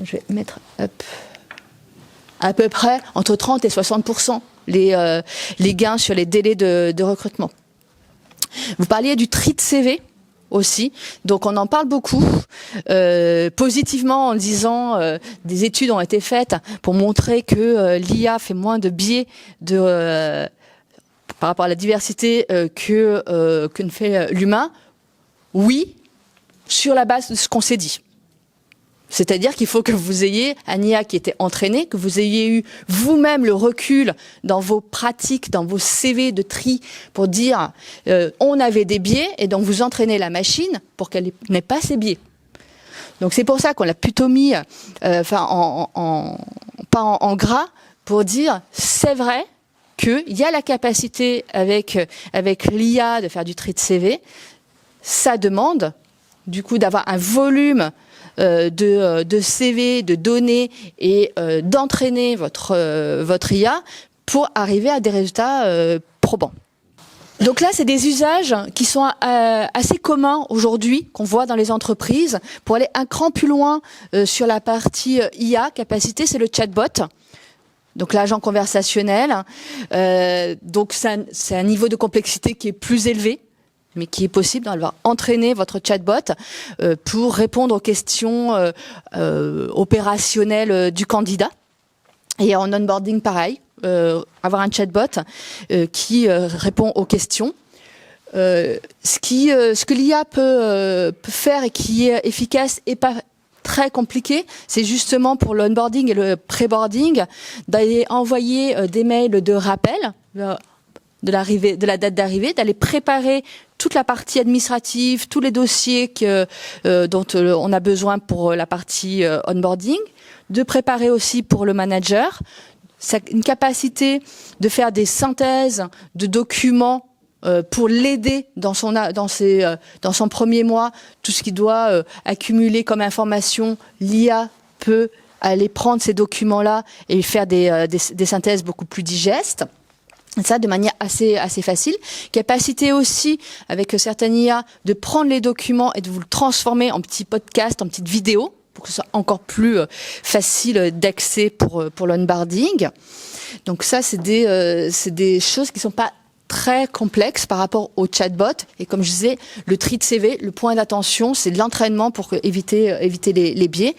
je vais mettre à peu près entre 30 et 60% les gains sur les délais de recrutement. Vous parliez du tri de CV aussi, donc on en parle beaucoup positivement en disant des études ont été faites pour montrer que l'IA fait moins de biais par rapport à la diversité que ne fait l'humain. Oui, sur la base de ce qu'on s'est dit. C'est-à-dire qu'il faut que vous ayez un IA qui était entraîné, que vous ayez eu vous-même le recul dans vos pratiques, dans vos CV de tri pour dire on avait des biais et donc vous entraînez la machine pour qu'elle n'ait pas ces biais. Donc c'est pour ça qu'on l'a plutôt mis pas en gras pour dire c'est vrai qu'il y a la capacité avec l'IA de faire du tri de CV. Ça demande du coup d'avoir un volume de CV, de données et d'entraîner votre IA pour arriver à des résultats probants. Donc là, c'est des usages qui sont assez communs aujourd'hui, qu'on voit dans les entreprises. Pour aller un cran plus loin sur la partie IA, capacité, c'est le chatbot. Donc l'agent conversationnel. Donc c'est un niveau de complexité qui est plus élevé, mais qui est possible d'avoir entraîné votre chatbot pour répondre aux questions opérationnelles du candidat. Et en onboarding, pareil, avoir un chatbot qui répond aux questions. Ce que l'IA peut faire et qui est efficace et pas très compliqué, c'est justement pour l'onboarding et le pré-boarding d'aller envoyer des mails de rappel de la date d'arrivée, d'aller préparer toute la partie administrative, tous les dossiers dont on a besoin pour la partie onboarding, de préparer aussi pour le manager, une capacité de faire des synthèses de documents pour l'aider dans son premier mois, tout ce qu'il doit accumuler comme information. L'IA peut aller prendre ces documents-là et faire des synthèses beaucoup plus digestes. Ça, de manière assez facile. Capacité aussi, avec certaines IA, de prendre les documents et de vous le transformer en petits podcasts, en petites vidéos, pour que ce soit encore plus facile d'accès pour l'onboarding. Donc ça, c'est des choses qui sont pas très complexes par rapport au chatbot. Et comme je disais, le tri de CV, le point d'attention, c'est de l'entraînement pour éviter les biais.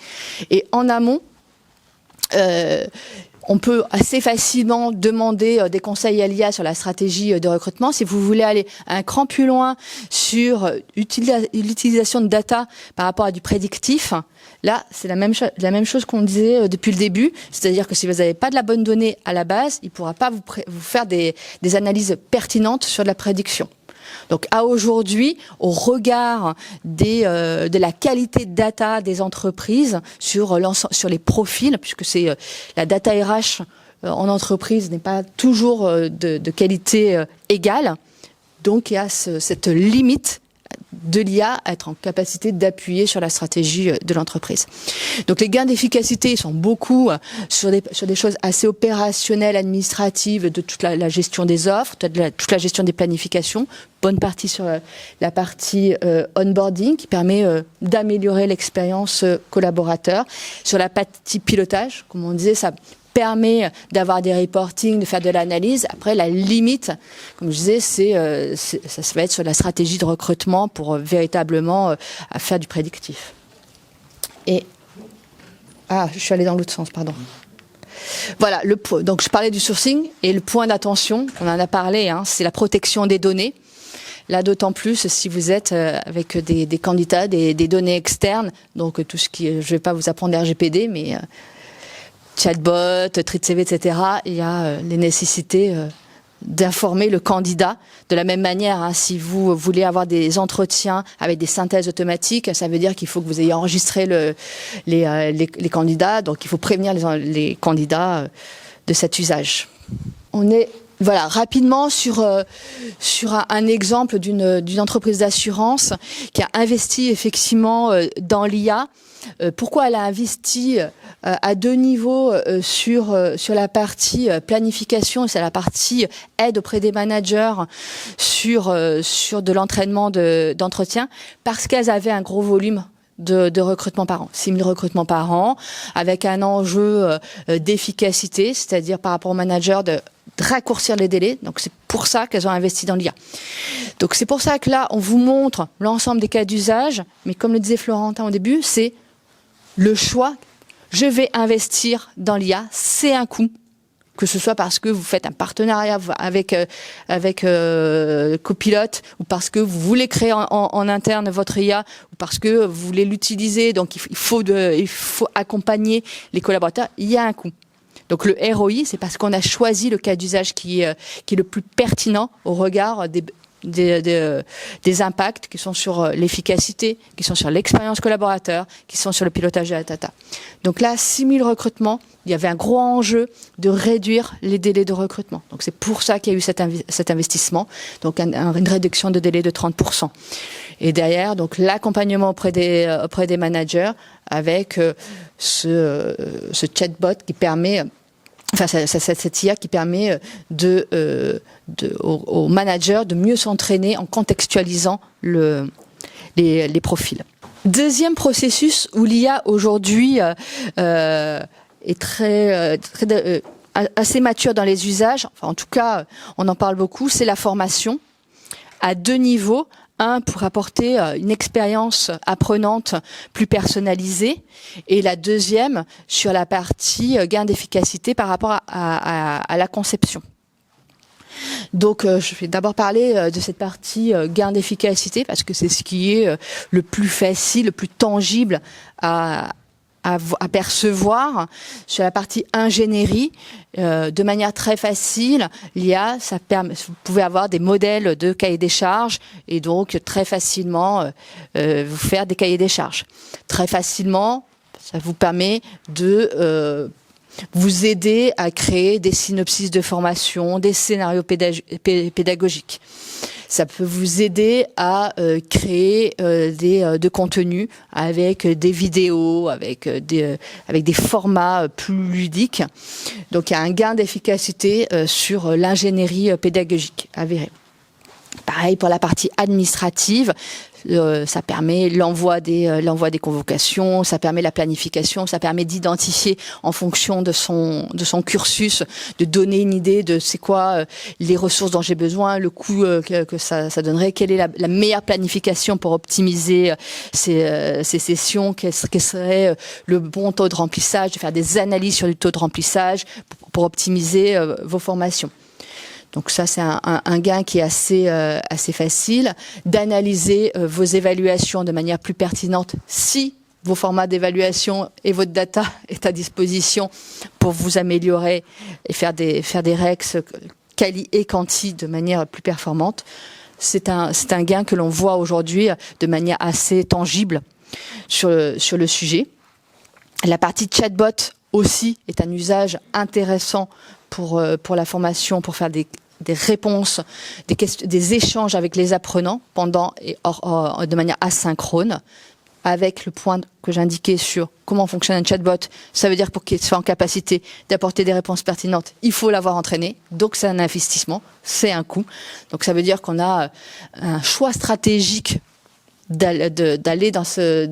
Et en amont, on peut assez facilement demander des conseils à l'IA sur la stratégie de recrutement. Si vous voulez aller un cran plus loin sur l'utilisation de data par rapport à du prédictif, là, c'est la même chose qu'on disait depuis le début. C'est-à-dire que si vous n'avez pas de la bonne donnée à la base, il ne pourra pas vous faire des analyses pertinentes sur de la prédiction. Donc à aujourd'hui, au regard de la qualité de data des entreprises sur les profils, puisque c'est la data RH en entreprise n'est pas toujours de qualité égale, donc il y a cette limite de l'IA à être en capacité d'appuyer sur la stratégie de l'entreprise. Donc les gains d'efficacité sont beaucoup sur des choses assez opérationnelles, administratives, de toute la gestion des offres, toute la gestion des planifications, bonne partie sur la partie onboarding qui permet d'améliorer l'expérience collaborateur. Sur la partie pilotage, comme on disait, ça permet d'avoir des reportings, de faire de l'analyse. Après, la limite, comme je disais, ça va être sur la stratégie de recrutement pour véritablement faire du prédictif. Et je suis allée dans l'autre sens, pardon. Voilà, donc je parlais du sourcing et le point d'attention, on en a parlé, c'est la protection des données. Là, d'autant plus si vous êtes avec des candidats, des données externes, donc tout ce qui, je ne vais pas vous apprendre RGPD, mais chatbot, tri de CV, etc. Il y a les nécessités d'informer le candidat. De la même manière, hein, si vous voulez avoir des entretiens avec des synthèses automatiques, ça veut dire qu'il faut que vous ayez enregistré les candidats, donc il faut prévenir les candidats de cet usage. On est rapidement sur un exemple d'une entreprise d'assurance qui a investi effectivement dans l'IA. Pourquoi elle a investi à 2 niveaux sur la partie planification, c'est la partie aide auprès des managers sur de l'entraînement d'entretien, parce qu'elles avaient un gros volume de recrutement par an, 6 000 recrutements par an, avec un enjeu d'efficacité, c'est-à-dire par rapport aux managers de raccourcir les délais. Donc c'est pour ça qu'elles ont investi dans l'IA. Donc c'est pour ça que là, on vous montre l'ensemble des cas d'usage, mais comme le disait Florentin au début, c'est le choix. Je vais investir dans l'IA, c'est un coût. Que ce soit parce que vous faites un partenariat avec Copilote, ou parce que vous voulez créer en interne votre IA, ou parce que vous voulez l'utiliser, donc il faut accompagner les collaborateurs, il y a un coût. Donc le ROI, c'est parce qu'on a choisi le cas d'usage qui est le plus pertinent au regard des impacts qui sont sur l'efficacité, qui sont sur l'expérience collaborateur, qui sont sur le pilotage de la data. Donc là, 6 000 recrutements, il y avait un gros enjeu de réduire les délais de recrutement. Donc c'est pour ça qu'il y a eu cet investissement, donc une réduction de délai de 30%. Et derrière, donc l'accompagnement auprès des managers avec ce chatbot qui permet, cette IA qui permet aux managers de mieux s'entraîner en contextualisant les profils. Deuxième processus où l'IA aujourd'hui est assez mature dans les usages, enfin en tout cas on en parle beaucoup, c'est la formation à 2 niveaux. Un, pour apporter une expérience apprenante plus personnalisée, et la deuxième sur la partie gain d'efficacité par rapport à la conception. Donc je vais d'abord parler de cette partie gain d'efficacité, parce que c'est ce qui est le plus facile, le plus tangible à percevoir. Sur la partie ingénierie, de manière très facile, l'IA, ça permet, vous pouvez avoir des modèles de cahiers des charges et donc très facilement vous faire des cahiers des charges. Très facilement, ça vous permet de vous aider à créer des synopsis de formation, des scénarios pédagogiques. Ça peut vous aider à créer de contenus avec des vidéos, avec des formats plus ludiques. Donc il y a un gain d'efficacité sur l'ingénierie pédagogique avérée. Pareil pour la partie administrative, ça permet l'envoi des convocations, ça permet la planification, ça permet d'identifier en fonction de son cursus, de donner une idée de c'est quoi les ressources dont j'ai besoin, le coût que ça donnerait, quelle est la meilleure planification pour optimiser ces sessions, quel serait le bon taux de remplissage, de faire des analyses sur le taux de remplissage pour optimiser vos formations. Donc ça, c'est un gain qui est assez facile, d'analyser vos évaluations de manière plus pertinente si vos formats d'évaluation et votre data est à disposition pour vous améliorer et faire des rex quali et quanti de manière plus performante. C'est un gain que l'on voit aujourd'hui de manière assez tangible sur le sujet. La partie chatbot aussi est un usage intéressant pour la formation, pour faire des réponses, des échanges avec les apprenants pendant et de manière asynchrone, avec le point que j'indiquais sur comment fonctionne un chatbot. Ça veut dire pour qu'il soit en capacité d'apporter des réponses pertinentes, il faut l'avoir entraîné. Donc c'est un investissement, c'est un coût. Donc ça veut dire qu'on a un choix stratégique d'investir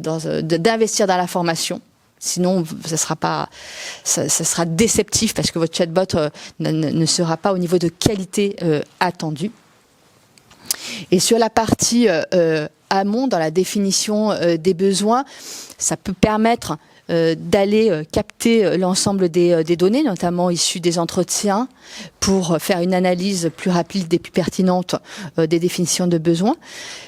dans la formation. Sinon, ça sera déceptif parce que votre chatbot ne sera pas au niveau de qualité attendu. Et sur la partie amont, dans la définition des besoins, ça peut permettre d'aller capter l'ensemble des données, notamment issues des entretiens, pour faire une analyse plus rapide et plus pertinente des définitions de besoins.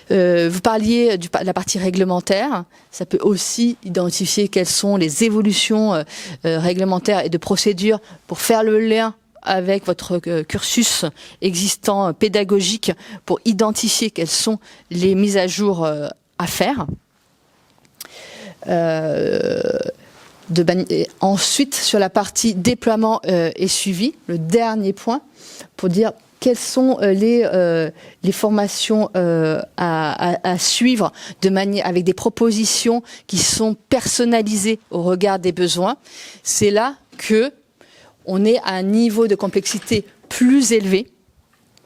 Vous parliez de la partie réglementaire. Ça peut aussi identifier quelles sont les évolutions réglementaires et de procédures pour faire le lien avec votre cursus existant pédagogique pour identifier quelles sont les mises à jour à faire. Ensuite, sur la partie déploiement et suivi, le dernier point, pour dire quelles sont les formations à suivre avec des propositions qui sont personnalisées au regard des besoins. C'est là que on est à un niveau de complexité plus élevé.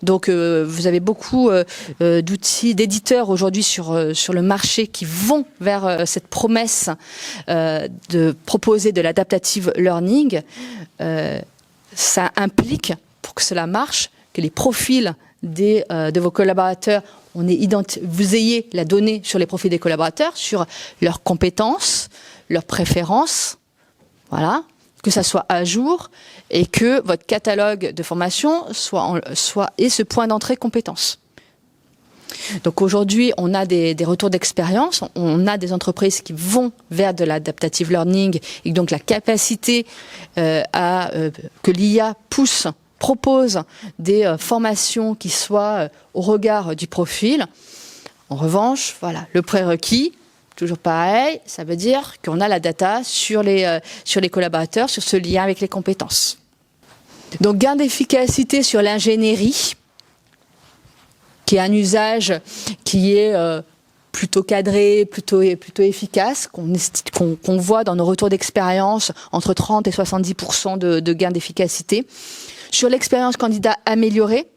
Donc, vous avez beaucoup d'outils, d'éditeurs aujourd'hui sur le marché qui vont vers cette promesse de proposer de l'adaptative learning. Ça implique, pour que cela marche, que les profils de vos collaborateurs, vous ayez la donnée sur les profils des collaborateurs, sur leurs compétences, leurs préférences, voilà, que ça soit à jour et que votre catalogue de formation ait ce point d'entrée compétences. Donc aujourd'hui, on a des retours d'expérience, on a des entreprises qui vont vers de l'adaptative learning et donc la capacité que l'IA propose des formations qui soient au regard du profil. En revanche, voilà, le prérequis, toujours pareil, ça veut dire qu'on a la data sur les collaborateurs, sur ce lien avec les compétences. Donc gain d'efficacité sur l'ingénierie, qui est un usage qui est plutôt cadré, plutôt efficace, qu'on voit dans nos retours d'expérience entre 30 et 70% de gain d'efficacité. Sur l'expérience candidat améliorée,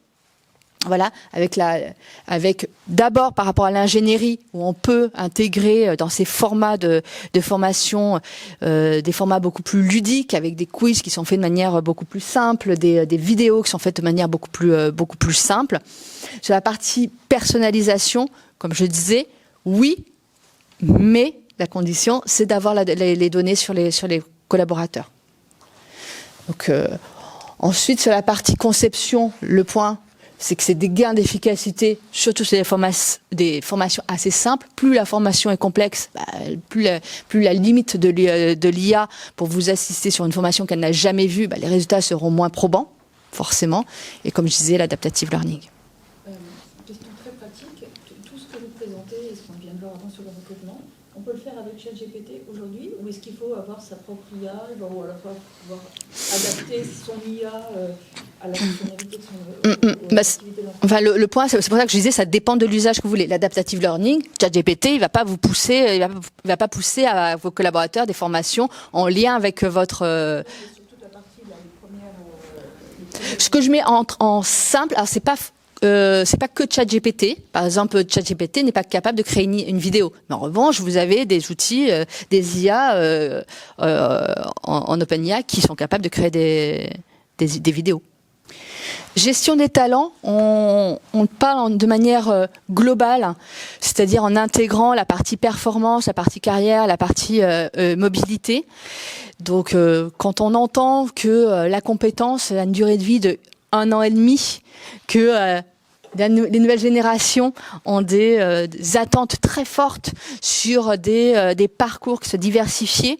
voilà, avec d'abord par rapport à l'ingénierie, où on peut intégrer dans ces formats de formation des formats beaucoup plus ludiques, avec des quiz qui sont faits de manière beaucoup plus simple, des vidéos qui sont faites de manière beaucoup plus simple. Sur la partie personnalisation, comme je disais, oui, mais la condition, c'est d'avoir les données sur les collaborateurs. Donc, ensuite, sur la partie conception, le point, c'est que c'est des gains d'efficacité, surtout sur des formations assez simples. Plus la formation est complexe, plus la limite de l'IA pour vous assister sur une formation qu'elle n'a jamais vue, les résultats seront moins probants, forcément. Et comme je disais, l'adaptative learning. Question très pratique. Tout ce que vous présentez et ce qu'on vient de voir avant sur le recrutement, on peut le faire avec ChatGPT aujourd'hui, ou est-ce qu'il faut avoir sa propre IA, ou à la fois pouvoir adapter son IA à la fonctionnalité de son activité d'entreprise? Enfin, le point, c'est pour ça que je disais, ça dépend de l'usage que vous voulez. L'adaptative learning, ChatGPT, il va pas vous pousser, il va pas pousser à vos collaborateurs des formations en lien avec votre. Sur toute la partie, là, les premières. Ce que je mets en simple, alors c'est pas que ChatGPT. Par exemple, ChatGPT n'est pas capable de créer une vidéo. Mais en revanche, vous avez des outils, des IA en OpenIA qui sont capables de créer des vidéos. Gestion des talents, on parle de manière globale, c'est-à-dire en intégrant la partie performance, la partie carrière, la partie mobilité. Donc, quand on entend que la compétence a une durée de vie de 1 an et demi, que les nouvelles générations ont des attentes très fortes sur des parcours qui se diversifiés,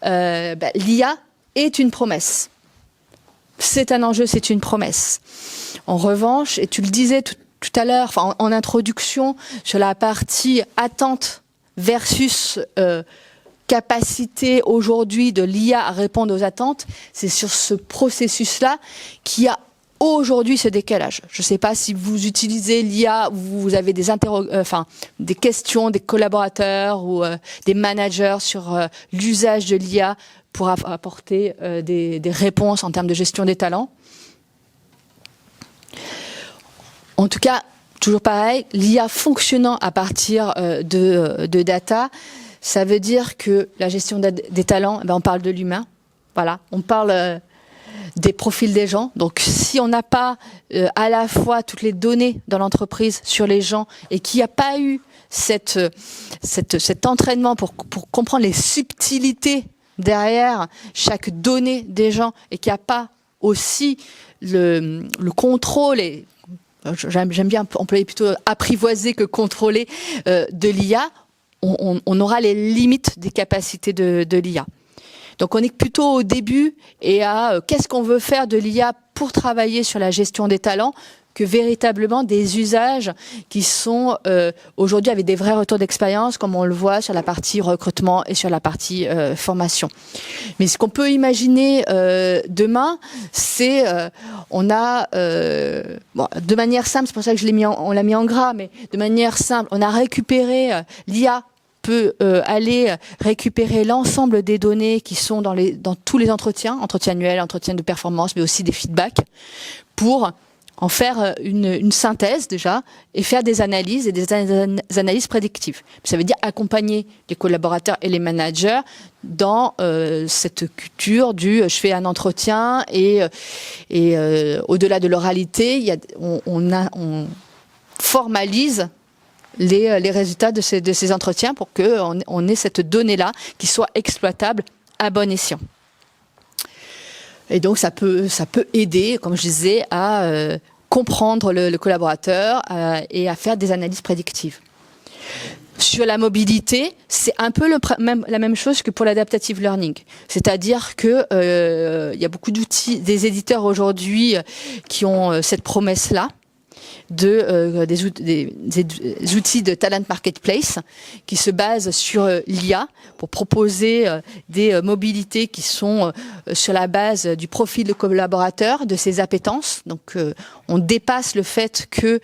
l'IA est une promesse. C'est un enjeu, c'est une promesse. En revanche, et tu le disais tout à l'heure, en introduction, sur la partie attente versus capacité aujourd'hui de l'IA à répondre aux attentes, c'est sur ce processus-là qui a aujourd'hui ce décalage. Je ne sais pas si vous utilisez l'IA, vous avez des questions des collaborateurs ou des managers sur l'usage de l'IA pour apporter des réponses en termes de gestion des talents. En tout cas, toujours pareil, l'IA fonctionnant à partir de data, ça veut dire que la gestion des talents, on parle de l'humain. Voilà, on parle des profils des gens. Donc, si on n'a pas à la fois toutes les données dans l'entreprise sur les gens et qu'il n'y a pas eu cet entraînement pour comprendre les subtilités derrière chaque donnée des gens et qu'il n'y a pas aussi le contrôle et j'aime bien employer plutôt apprivoiser que contrôler de l'IA, on aura les limites des capacités de l'IA. Donc on est plutôt au début et à qu'est-ce qu'on veut faire de l'IA pour travailler sur la gestion des talents, que véritablement des usages qui sont aujourd'hui avec des vrais retours d'expérience, comme on le voit sur la partie recrutement et sur la partie formation. Mais ce qu'on peut imaginer demain, c'est on a de manière simple, c'est pour ça que on l'a mis en gras, mais de manière simple, on a récupéré l'IA peut aller récupérer l'ensemble des données qui sont dans tous les entretiens annuels, entretiens de performance, mais aussi des feedbacks, pour en faire une synthèse déjà et faire des analyses et des analyses prédictives. Ça veut dire accompagner les collaborateurs et les managers dans cette culture du je fais un entretien et au-delà de l'oralité, on formalise les résultats de ces entretiens pour qu'on ait cette donnée-là qui soit exploitable à bon escient. Et donc ça peut aider, comme je disais, à comprendre le collaborateur et à faire des analyses prédictives. Sur la mobilité, c'est un peu la même chose que pour l'adaptative learning. C'est-à-dire que il y a beaucoup d'outils, des éditeurs aujourd'hui qui ont cette promesse-là, des outils de talent marketplace qui se basent sur l'IA pour proposer des mobilités qui sont sur la base du profil de collaborateur, de ses appétences. Donc on dépasse le fait que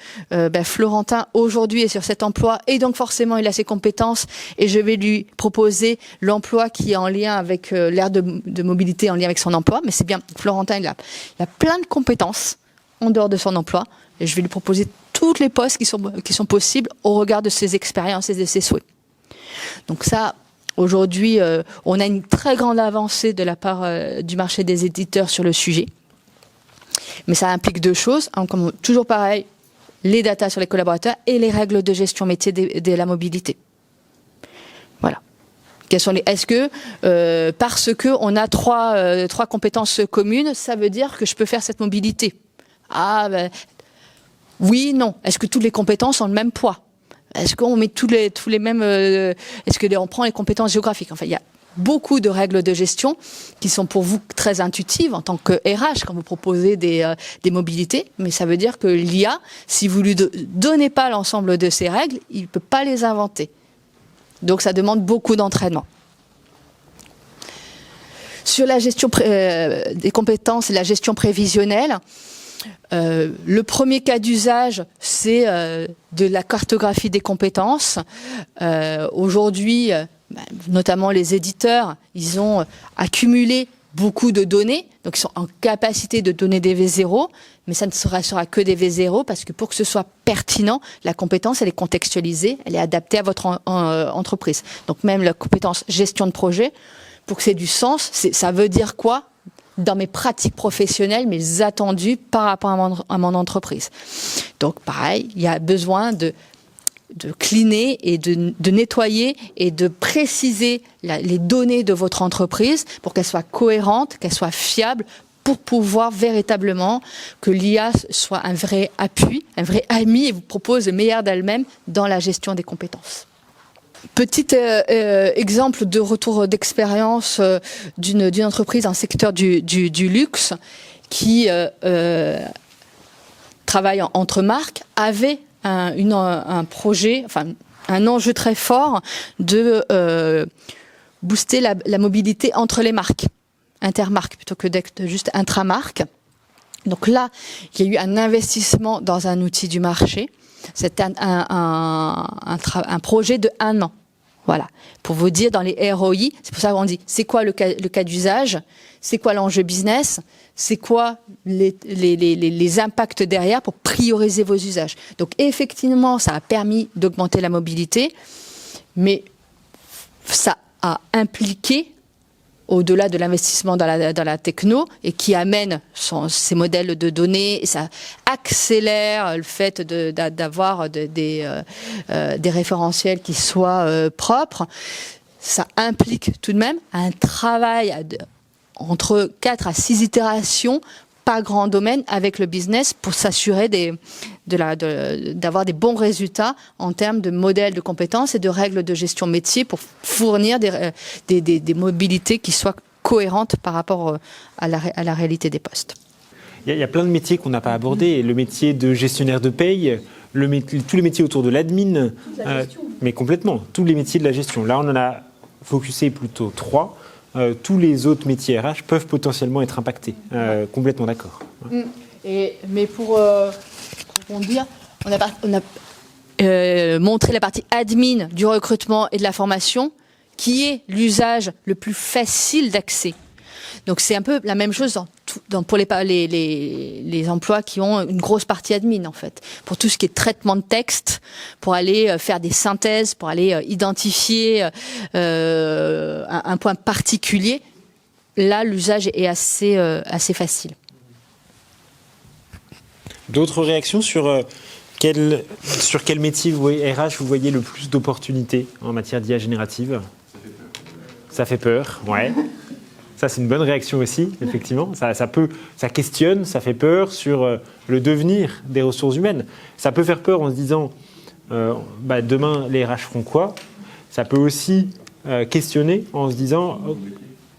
Florentin aujourd'hui est sur cet emploi et donc forcément il a ses compétences et je vais lui proposer l'emploi qui est en lien avec l'aire de mobilité, en lien avec son emploi. Mais c'est bien, Florentin il a plein de compétences en dehors de son emploi. Et je vais lui proposer toutes les postes qui sont possibles au regard de ses expériences et de ses souhaits. Donc ça, aujourd'hui, on a une très grande avancée de la part du marché des éditeurs sur le sujet. Mais ça implique deux choses. Comme toujours pareil, les datas sur les collaborateurs et les règles de gestion métier de la mobilité. Voilà. Est-ce que parce que on a trois compétences communes, ça veut dire que je peux faire cette mobilité? Oui, non. Est-ce que toutes les compétences ont le même poids? Est-ce qu'on met tous les mêmes est-ce que on prend les compétences géographiques? Enfin, il y a beaucoup de règles de gestion qui sont pour vous très intuitives en tant que RH quand vous proposez des mobilités, mais ça veut dire que l'IA, si vous lui donnez pas l'ensemble de ces règles, il peut pas les inventer. Donc ça demande beaucoup d'entraînement. Sur la gestion des compétences et la gestion prévisionnelle, le premier cas d'usage, c'est de la cartographie des compétences. Aujourd'hui, notamment les éditeurs, ils ont accumulé beaucoup de données, donc ils sont en capacité de donner des V0, mais ça ne sera que des V0 parce que pour que ce soit pertinent, la compétence, elle est contextualisée, elle est adaptée à votre entreprise. Donc même la compétence gestion de projet, pour que c'est du sens, ça veut dire quoi dans mes pratiques professionnelles, mes attendus par rapport à mon entreprise. Donc pareil, il y a besoin de cleaner et de nettoyer et de préciser les données de votre entreprise pour qu'elles soient cohérentes, qu'elles soient fiables, pour pouvoir véritablement que l'IA soit un vrai appui, un vrai ami et vous propose le meilleur d'elle-même dans la gestion des compétences. Petit exemple de retour d'expérience d'une entreprise dans le secteur du luxe qui travaille entre marques, avait un projet, enfin un enjeu très fort de booster la mobilité entre les marques, intermarques plutôt que d'être juste intramarques. Donc là, il y a eu un investissement dans un outil du marché. C'était un projet de 1 an. Voilà. Pour vous dire, dans les ROI, c'est pour ça qu'on dit, c'est quoi le cas d'usage? C'est quoi l'enjeu business? C'est quoi les impacts derrière pour prioriser vos usages? Donc, effectivement, ça a permis d'augmenter la mobilité, mais ça a impliqué, au-delà de l'investissement dans la techno et qui amène ces modèles de données, et ça accélère le fait d'avoir des référentiels qui soient propres. Ça implique tout de même un travail entre 4 à 6 itérations par grand domaine avec le business pour s'assurer d'avoir des bons résultats en termes de modèles de compétences et de règles de gestion métier pour fournir des mobilités qui soient cohérente par rapport à la réalité des postes. Il y a plein de métiers qu'on n'a pas abordés. Le métier de gestionnaire de paye, tous les métiers autour de l'admin, mais complètement, tous les métiers de la gestion. Là, on en a focusé plutôt 3. Tous les autres métiers RH peuvent potentiellement être impactés. Complètement d'accord. Mais pour rebondir, on a montré la partie admin du recrutement et de la formation, qui est l'usage le plus facile d'accès. Donc c'est un peu la même chose pour les emplois qui ont une grosse partie admin en fait. Pour tout ce qui est traitement de texte, pour aller faire des synthèses, pour aller identifier un point particulier, là l'usage est assez facile. D'autres réactions sur quel métier RH vous voyez le plus d'opportunités en matière d'IA générative ? Ça fait peur, ouais. Ça, c'est une bonne réaction aussi, effectivement. Ça questionne, ça fait peur sur le devenir des ressources humaines. Ça peut faire peur en se disant, demain, les RH feront quoi ? Ça peut aussi questionner en se disant,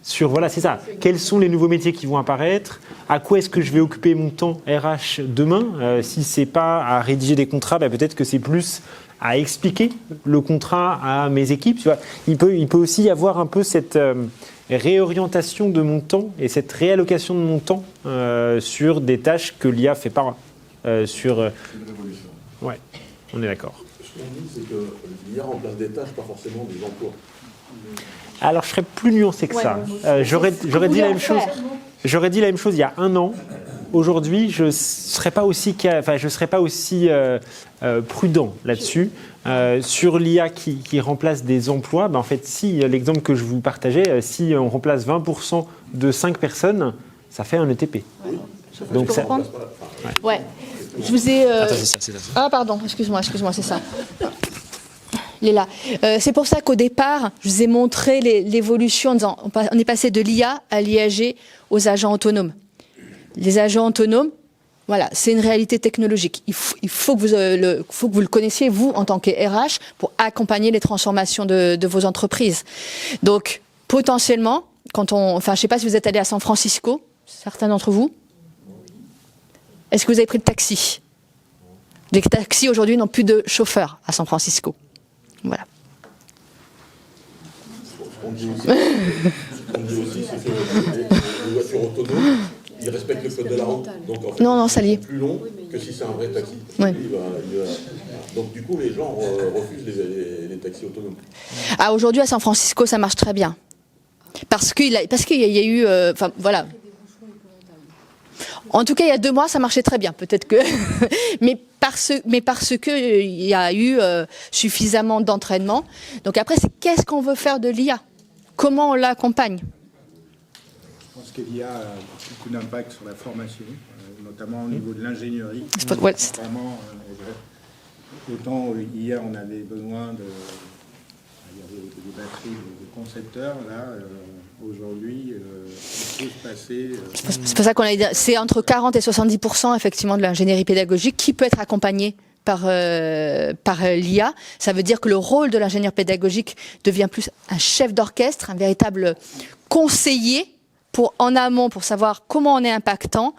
c'est ça, quels sont les nouveaux métiers qui vont apparaître ? À quoi est-ce que je vais occuper mon temps RH demain ? Si ce n'est pas à rédiger des contrats, peut-être que c'est plus à expliquer le contrat à mes équipes. Tu vois. Il peut aussi y avoir un peu cette réorientation de mon temps et cette réallocation de mon temps sur des tâches que l'IA ne fait pas. C'est une révolution. Ouais, on est d'accord. Ce qu'on dit, c'est que l'IA remplace des tâches, pas forcément des emplois. Alors, je serais plus nuancé que ça. J'aurais dit la même chose. J'aurais dit la même chose il y a 1 an. Aujourd'hui, je ne serais pas aussi prudent là-dessus. Sur l'IA qui remplace des emplois, en fait, si l'exemple que je vous partageais, si on remplace 20% de 5 personnes, ça fait un ETP. Oui. Donc ça. Ouais. Je vous ai. Attends, c'est ça. Ah pardon, excuse-moi, c'est ça. Il est là. C'est pour ça qu'au départ, je vous ai montré l'évolution en disant on est passé de l'IA à l'IAG aux agents autonomes. Les agents autonomes, voilà, c'est une réalité technologique. Il faut que vous le connaissiez, vous, en tant que RH, pour accompagner les transformations de vos entreprises. Donc, potentiellement, je ne sais pas si vous êtes allé à San Francisco, certains d'entre vous. Est-ce que vous avez pris le taxi ? Les taxis, aujourd'hui, n'ont plus de chauffeurs à San Francisco. Voilà. Ce qu'on dit aussi, c'est que les voitures autonomes, ils respectent le code de la route. Donc, en fait, non, ça lié. C'est plus long que si c'est un vrai taxi. Oui. Donc, du coup, les gens refusent les taxis autonomes. Ah, aujourd'hui, à San Francisco, ça marche très bien. Parce qu'il y a eu... voilà. En tout cas, il y a 2 mois, ça marchait très bien. Peut-être que... mais parce qu'il y a eu suffisamment d'entraînement. Donc après, c'est qu'est-ce qu'on veut faire de l'IA ? Comment on l'accompagne ? Je pense que l'IA a beaucoup d'impact sur la formation, notamment au niveau de l'ingénierie. Vraiment, autant hier on avait besoin il y avait des batteries de concepteurs, là aujourd'hui il faut se passer. C'est pour ça qu'on a dit, c'est entre 40 et 70% effectivement de l'ingénierie pédagogique qui peut être accompagnée par l'IA. Ça veut dire que le rôle de l'ingénieur pédagogique devient plus un chef d'orchestre, un véritable conseiller en amont pour savoir comment on est impactant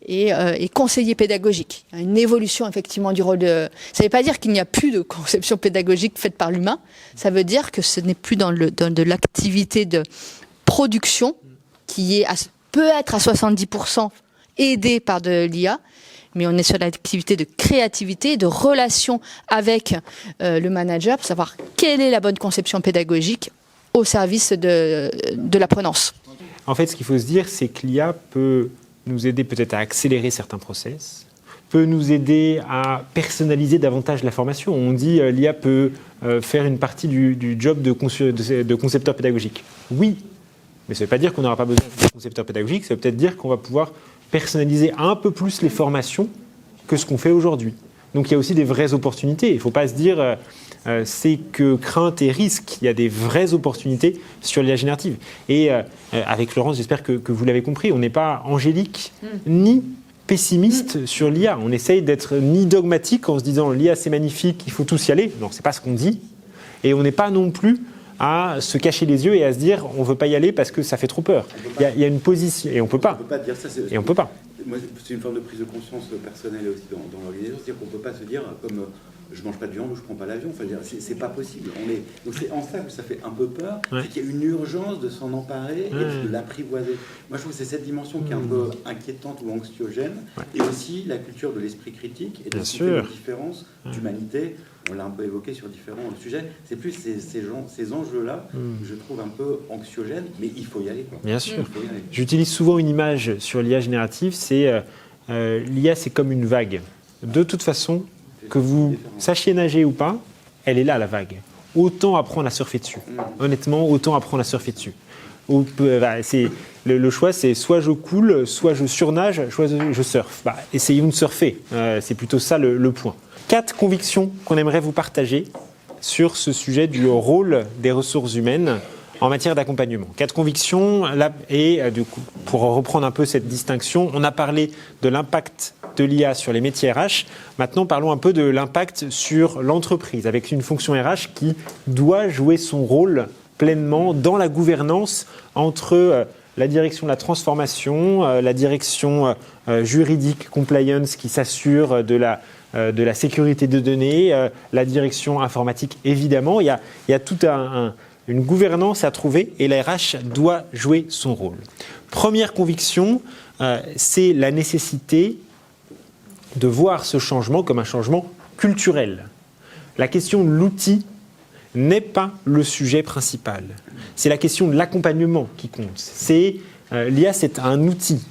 et conseiller pédagogique. Il y a une évolution effectivement du rôle de... Ça ne veut pas dire qu'il n'y a plus de conception pédagogique faite par l'humain, ça veut dire que ce n'est plus dans de l'activité de production qui peut être à 70% aidée par de l'IA, mais on est sur l'activité de créativité, de relation avec le manager pour savoir quelle est la bonne conception pédagogique au service de l'apprenance. En fait, ce qu'il faut se dire, c'est que l'IA peut nous aider peut-être à accélérer certains process, peut nous aider à personnaliser davantage la formation. On dit l'IA peut faire une partie du job de concepteur pédagogique. Oui, mais ça ne veut pas dire qu'on n'aura pas besoin de concepteur pédagogique, ça veut peut-être dire qu'on va pouvoir personnaliser un peu plus les formations que ce qu'on fait aujourd'hui. Donc il y a aussi des vraies opportunités. Il ne faut pas se dire c'est que crainte et risque. Il y a des vraies opportunités sur l'IA générative. Et avec Laurence, j'espère que vous l'avez compris, on n'est pas angélique ni pessimiste sur l'IA. On essaye d'être ni dogmatique en se disant l'IA c'est magnifique, il faut tous y aller. Non, ce n'est pas ce qu'on dit. Et on n'est pas non plus à se cacher les yeux et à se dire on ne veut pas y aller parce que ça fait trop peur. Il y a une position, et on ne peut pas. On peut pas dire ça. Et on peut pas. Moi, c'est une forme de prise de conscience personnelle aussi dans l'organisation. C'est-à-dire qu'on ne peut pas se dire comme je mange pas de viande ou je prends pas l'avion. Enfin, c'est pas possible. Donc c'est en ça que ça fait un peu peur. Ouais. C'est qu'il y a une urgence de s'en emparer et de l'apprivoiser. Moi, je trouve que c'est cette dimension qui est un peu inquiétante ou anxiogène. Et aussi la culture de l'esprit critique et de la différence d'humanité. On l'a un peu évoqué sur différents sujets. C'est plus ces enjeux-là que je trouve un peu anxiogènes, mais il faut y aller, quoi. Bien sûr. J'utilise souvent une image sur l'IA générative, c'est l'IA, c'est comme une vague. De toute façon, que vous sachiez nager ou pas, elle est là, la vague. Autant apprendre à surfer dessus. Honnêtement, autant apprendre à surfer dessus. Le choix, c'est soit je coule, soit je surnage, soit je surfe. Essayons de surfer. C'est plutôt ça le point. 4 convictions qu'on aimerait vous partager sur ce sujet du rôle des ressources humaines en matière d'accompagnement. 4 convictions, là, et du coup, pour reprendre un peu cette distinction, on a parlé de l'impact de l'IA sur les métiers RH. Maintenant, parlons un peu de l'impact sur l'entreprise, avec une fonction RH qui doit jouer son rôle pleinement dans la gouvernance entre la direction de la transformation, la direction juridique, compliance, qui s'assure de la sécurité de données, la direction informatique, évidemment. Il y a toute une gouvernance à trouver et la RH doit jouer son rôle. Première conviction, c'est la nécessité de voir ce changement comme un changement culturel. La question de l'outil n'est pas le sujet principal. C'est la question de l'accompagnement qui compte. L'IA, c'est un outil.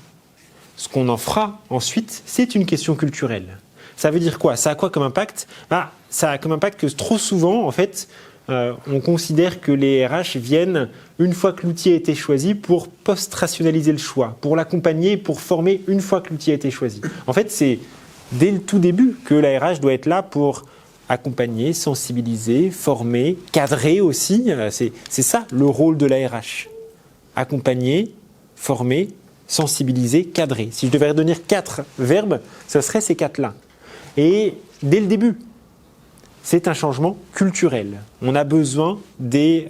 Ce qu'on en fera ensuite, c'est une question culturelle. Ça veut dire quoi ? Ça a quoi comme impact ? Ça a comme impact que trop souvent, en fait, on considère que les RH viennent, une fois que l'outil a été choisi, pour post-rationaliser le choix, pour l'accompagner, pour former une fois que l'outil a été choisi. En fait, c'est dès le tout début que la RH doit être là pour accompagner, sensibiliser, former, cadrer aussi. C'est ça le rôle de la RH. Accompagner, former, sensibiliser, cadrer. Si je devais redonner 4 verbes, ce seraient ces 4-là. Et dès le début, c'est un changement culturel. On a besoin des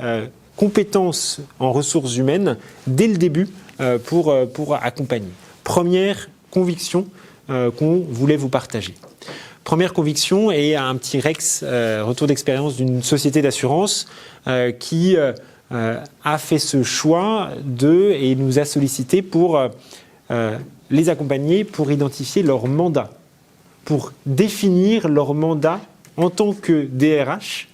compétences en ressources humaines dès le début pour accompagner. Première conviction qu'on voulait vous partager. Première conviction et un petit retour d'expérience d'une société d'assurance qui a fait ce choix et nous a sollicité pour les accompagner, pour identifier leur mandat, pour définir leur mandat en tant que DRH.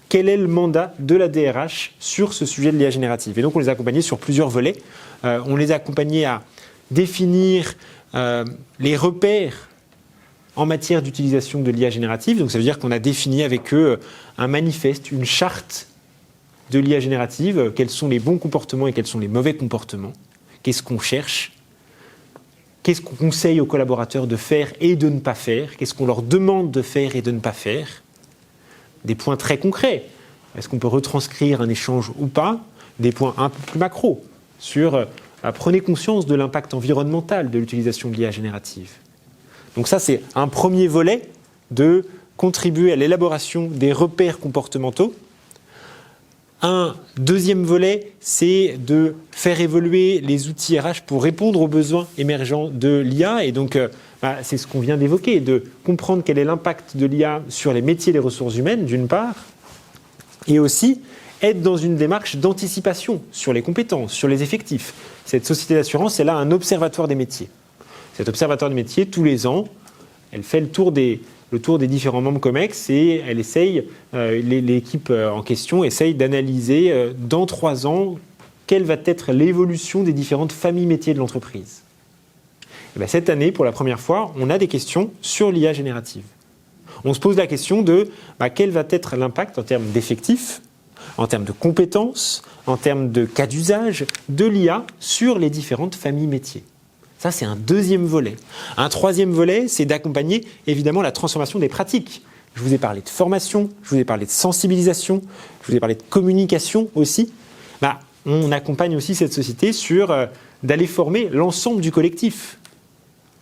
Quel est le mandat de la DRH sur ce sujet de l'IA générative ? Et donc on les a accompagnés sur plusieurs volets. On les a accompagnés à définir les repères en matière d'utilisation de l'IA générative. Donc ça veut dire qu'on a défini avec eux un manifeste, une charte de l'IA générative, quels sont les bons comportements et quels sont les mauvais comportements, qu'est-ce qu'on cherche, qu'est-ce qu'on conseille aux collaborateurs de faire et de ne pas faire, qu'est-ce qu'on leur demande de faire et de ne pas faire. Des points très concrets. Est-ce qu'on peut retranscrire un échange ou pas ? Des points un peu plus macro sur prenez conscience de l'impact environnemental de l'utilisation de l'IA générative. Donc ça, c'est un premier volet de contribuer à l'élaboration des repères comportementaux. Un deuxième volet, c'est de faire évoluer les outils RH pour répondre aux besoins émergents de l'IA. Et donc, c'est ce qu'on vient d'évoquer, de comprendre quel est l'impact de l'IA sur les métiers des ressources humaines, d'une part, et aussi être dans une démarche d'anticipation sur les compétences, sur les effectifs. Cette société d'assurance, elle a un observatoire des métiers. Cet observatoire des métiers, tous les ans, elle fait le tour des différents membres COMEX et elle essaye, l'équipe en question essaye d'analyser dans 3 ans quelle va être l'évolution des différentes familles métiers de l'entreprise. Et bien, cette année, pour la première fois, on a des questions sur l'IA générative. On se pose la question de quel va être l'impact en termes d'effectifs, en termes de compétences, en termes de cas d'usage de l'IA sur les différentes familles métiers. Ça, c'est un deuxième volet. Un troisième volet, c'est d'accompagner évidemment la transformation des pratiques. Je vous ai parlé de formation, je vous ai parlé de sensibilisation, je vous ai parlé de communication aussi. On accompagne aussi cette société sur d'aller former l'ensemble du collectif.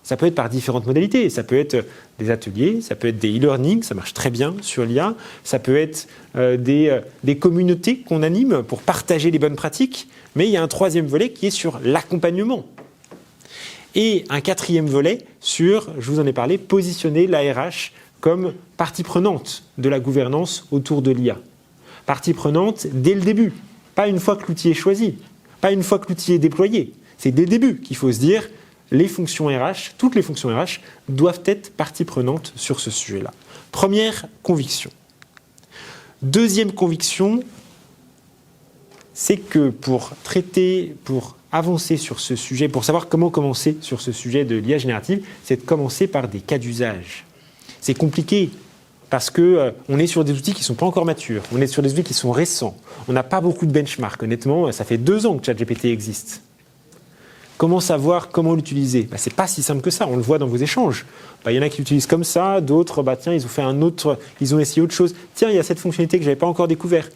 Ça peut être par différentes modalités. Ça peut être des ateliers, ça peut être des e-learning, ça marche très bien sur l'IA. Ça peut être des communautés qu'on anime pour partager les bonnes pratiques. Mais il y a un troisième volet qui est sur l'accompagnement. Et un quatrième volet sur, je vous en ai parlé, positionner l'ARH comme partie prenante de la gouvernance autour de l'IA. Partie prenante dès le début, pas une fois que l'outil est choisi, pas une fois que l'outil est déployé. C'est dès le début qu'il faut se dire, les fonctions RH, toutes les fonctions RH, doivent être partie prenante sur ce sujet-là. Première conviction. Deuxième conviction, c'est que pour avancer sur ce sujet, pour savoir comment commencer sur ce sujet de l'IA générative, c'est de commencer par des cas d'usage. C'est compliqué parce qu'on est sur des outils qui ne sont pas encore matures, on est sur des outils qui sont récents, on n'a pas beaucoup de benchmarks. Honnêtement, ça fait 2 ans que ChatGPT existe. Comment savoir comment l'utiliser ? Ce n'est pas si simple que ça, on le voit dans vos échanges. Il y en a qui l'utilisent comme ça, d'autres, tiens, ils ont essayé autre chose. Tiens, il y a cette fonctionnalité que je n'avais pas encore découverte.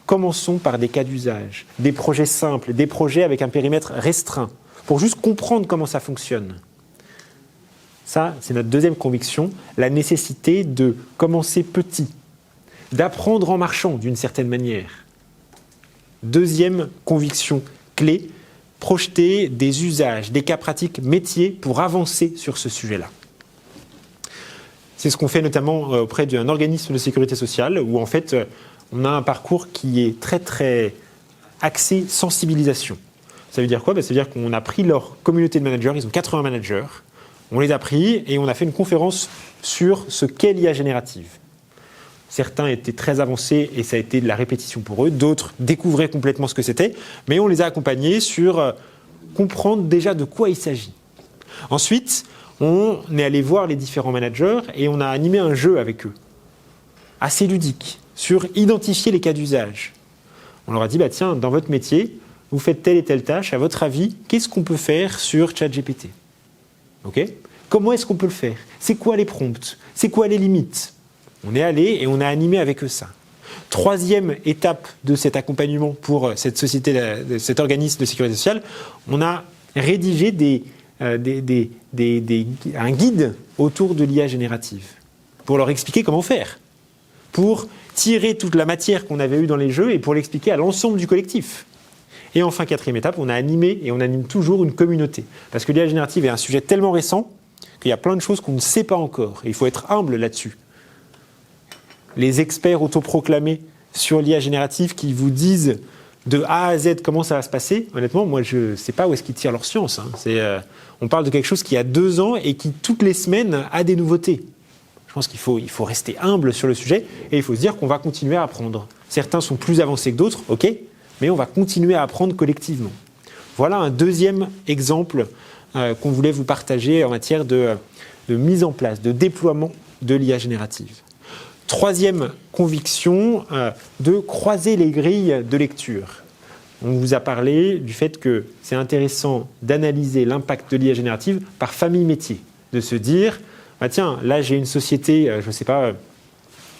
Commençons par des cas d'usage, des projets simples, des projets avec un périmètre restreint, pour juste comprendre comment ça fonctionne. Ça, c'est notre deuxième conviction, la nécessité de commencer petit, d'apprendre en marchant d'une certaine manière. Deuxième conviction clé, projeter des usages, des cas pratiques métiers pour avancer sur ce sujet-là. C'est ce qu'on fait notamment auprès d'un organisme de sécurité sociale, où en fait, on a un parcours qui est très très axé sensibilisation. Ça veut dire quoi ? Ça veut dire qu'on a pris leur communauté de managers, ils ont 80 managers, on les a pris et on a fait une conférence sur ce qu'est l'IA générative. Certains étaient très avancés et ça a été de la répétition pour eux, d'autres découvraient complètement ce que c'était, mais on les a accompagnés sur comprendre déjà de quoi il s'agit. Ensuite, on est allé voir les différents managers et on a animé un jeu avec eux, assez ludique, sur identifier les cas d'usage. On leur a dit, tiens, dans votre métier, vous faites telle et telle tâche, à votre avis, qu'est-ce qu'on peut faire sur ChatGPT ? Okay ? Comment est-ce qu'on peut le faire ? C'est quoi les prompts ? C'est quoi les limites ? On est allé et on a animé avec eux ça. Troisième étape de cet accompagnement pour cette société, cet organisme de sécurité sociale, on a rédigé un guide autour de l'IA générative pour leur expliquer comment faire, pour tirer toute la matière qu'on avait eue dans les jeux et pour l'expliquer à l'ensemble du collectif. Et enfin, quatrième étape, on a animé et on anime toujours une communauté. Parce que l'IA générative est un sujet tellement récent qu'il y a plein de choses qu'on ne sait pas encore. Et il faut être humble là-dessus. Les experts autoproclamés sur l'IA générative qui vous disent de A à Z comment ça va se passer, honnêtement, moi je ne sais pas où est-ce qu'ils tirent leur science. On parle de quelque chose qui a 2 ans et qui, toutes les semaines, a des nouveautés. Je pense qu'il faut rester humble sur le sujet et il faut se dire qu'on va continuer à apprendre. Certains sont plus avancés que d'autres, ok, mais on va continuer à apprendre collectivement. Voilà un deuxième exemple qu'on voulait vous partager en matière de mise en place, de déploiement de l'IA générative. Troisième conviction, de croiser les grilles de lecture. On vous a parlé du fait que c'est intéressant d'analyser l'impact de l'IA générative par famille métier, de se dire, tiens, là j'ai une société, je ne sais pas,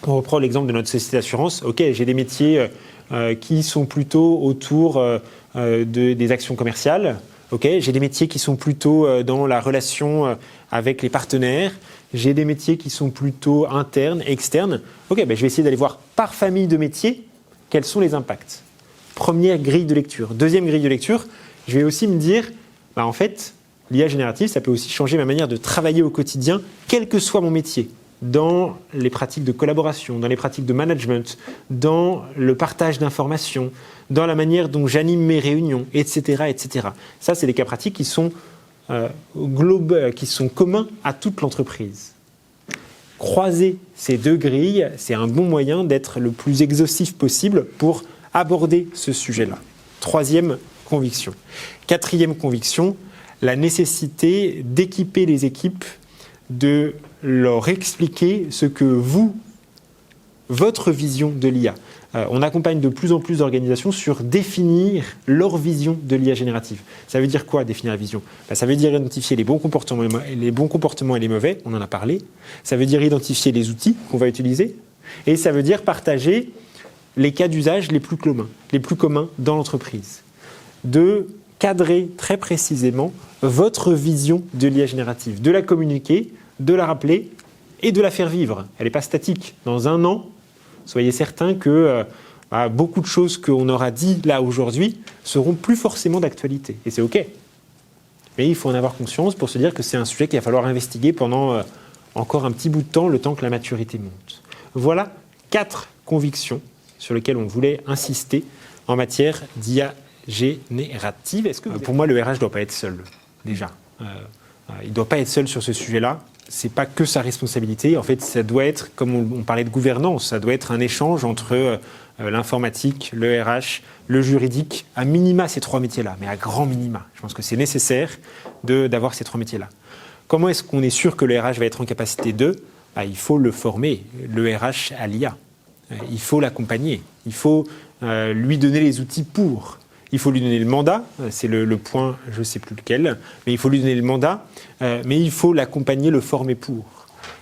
on reprend l'exemple de notre société d'assurance, ok, j'ai des métiers qui sont plutôt autour des actions commerciales, ok, j'ai des métiers qui sont plutôt dans la relation avec les partenaires, j'ai des métiers qui sont plutôt internes, externes, ok, je vais essayer d'aller voir par famille de métiers quels sont les impacts. Première grille de lecture. Deuxième grille de lecture, je vais aussi me dire, en fait, l'IA générative, ça peut aussi changer ma manière de travailler au quotidien, quel que soit mon métier, dans les pratiques de collaboration, dans les pratiques de management, dans le partage d'informations, dans la manière dont j'anime mes réunions, etc., etc. Ça, c'est des cas pratiques qui sont qui sont communs à toute l'entreprise. Croiser ces 2 grilles, c'est un bon moyen d'être le plus exhaustif possible pour aborder ce sujet-là. Troisième conviction. Quatrième conviction, la nécessité d'équiper les équipes, de leur expliquer ce que votre vision de l'IA. On accompagne de plus en plus d'organisations sur définir leur vision de l'IA générative. Ça veut dire quoi, définir la vision ? Ça veut dire identifier les bons comportements et les mauvais, on en a parlé. Ça veut dire identifier les outils qu'on va utiliser. Et ça veut dire partager les cas d'usage les plus communs dans l'entreprise. De cadrer très précisément votre vision de l'IA générative, de la communiquer, de la rappeler et de la faire vivre. Elle n'est pas statique. Dans 1 an, soyez certains que beaucoup de choses qu'on aura dit là aujourd'hui seront plus forcément d'actualité. Et c'est OK. Mais il faut en avoir conscience pour se dire que c'est un sujet qu'il va falloir investiguer pendant encore un petit bout de temps, le temps que la maturité monte. Voilà 4 convictions sur lesquelles on voulait insister en matière d'IA générative. Est-ce que pour moi, le RH ne doit pas être seul, déjà. Il ne doit pas être seul sur ce sujet-là. Ce n'est pas que sa responsabilité. En fait, ça doit être, comme on parlait de gouvernance, ça doit être un échange entre l'informatique, le RH, le juridique, à minima ces 3 métiers-là, mais à grand minima. Je pense que c'est nécessaire d'avoir ces 3 métiers-là. Comment est-ce qu'on est sûr que le RH va être en capacité de ? Il faut le former, le RH à l'IA. Il faut l'accompagner. Il faut lui donner les outils pour. Il faut lui donner le mandat, c'est le point, je ne sais plus lequel, mais il faut lui donner le mandat, mais il faut l'accompagner, le former pour.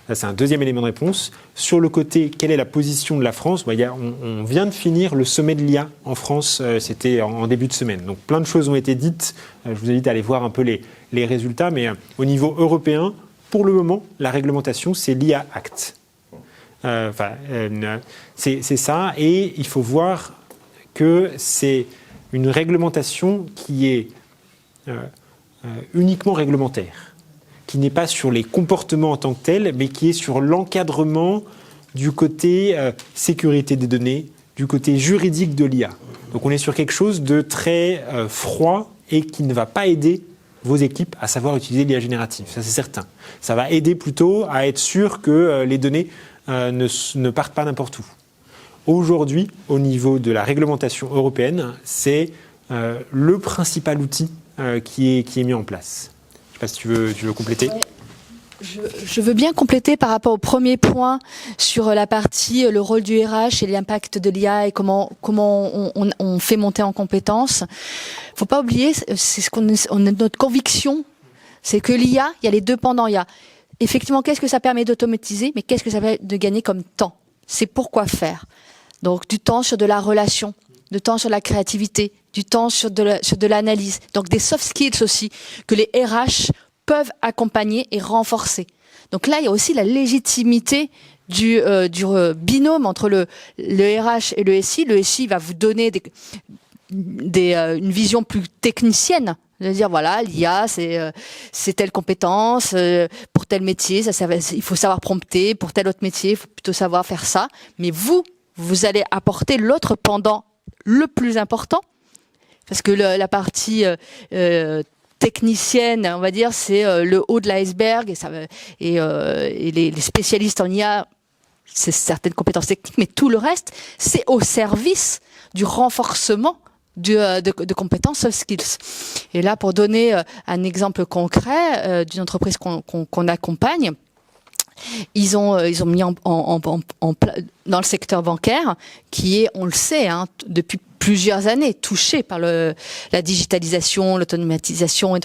Ça, c'est un deuxième élément de réponse. Sur le côté, quelle est la position de la France ? On vient de finir le sommet de l'IA en France, c'était en début de semaine. Donc plein de choses ont été dites. Je vous invite à aller voir un peu les résultats, mais au niveau européen, pour le moment, la réglementation, c'est l'IA Act. C'est ça, et il faut voir que c'est une réglementation qui est uniquement réglementaire, qui n'est pas sur les comportements en tant que tels, mais qui est sur l'encadrement du côté sécurité des données, du côté juridique de l'IA. Donc on est sur quelque chose de très froid et qui ne va pas aider vos équipes à savoir utiliser l'IA générative, ça c'est certain. Ça va aider plutôt à être sûr que les données ne partent pas n'importe où. Aujourd'hui, au niveau de la réglementation européenne, c'est le principal outil qui est mis en place. Je ne sais pas si tu veux compléter. Ouais. Je veux bien compléter par rapport au premier point sur la partie le rôle du RH et l'impact de l'IA et comment on fait monter en compétences. Faut pas oublier, c'est notre conviction, c'est que l'IA, il y a les 2 pendants. Il y a effectivement qu'est-ce que ça permet d'automatiser, mais qu'est-ce que ça permet de gagner comme temps. C'est pourquoi faire. Donc du temps sur de la relation, du temps sur la créativité, du temps sur de l'analyse. Donc des soft skills aussi que les RH peuvent accompagner et renforcer. Donc là, il y a aussi la légitimité du binôme entre le RH et le SI. Le SI va vous donner une vision plus technicienne, de dire voilà, l'IA c'est telle compétence pour tel métier, il faut savoir prompter, pour tel autre métier, il faut plutôt savoir faire ça. Mais vous allez apporter l'autre pendant le plus important, parce que la partie technicienne, on va dire, c'est le haut de l'iceberg, et les spécialistes en IA, c'est certaines compétences techniques, mais tout le reste, c'est au service du renforcement de compétences soft skills. Et là, pour donner un exemple concret d'une entreprise qu'on accompagne, ils ont mis en dans le secteur bancaire, qui est, on le sait, depuis plusieurs années touché par la digitalisation, l'automatisation et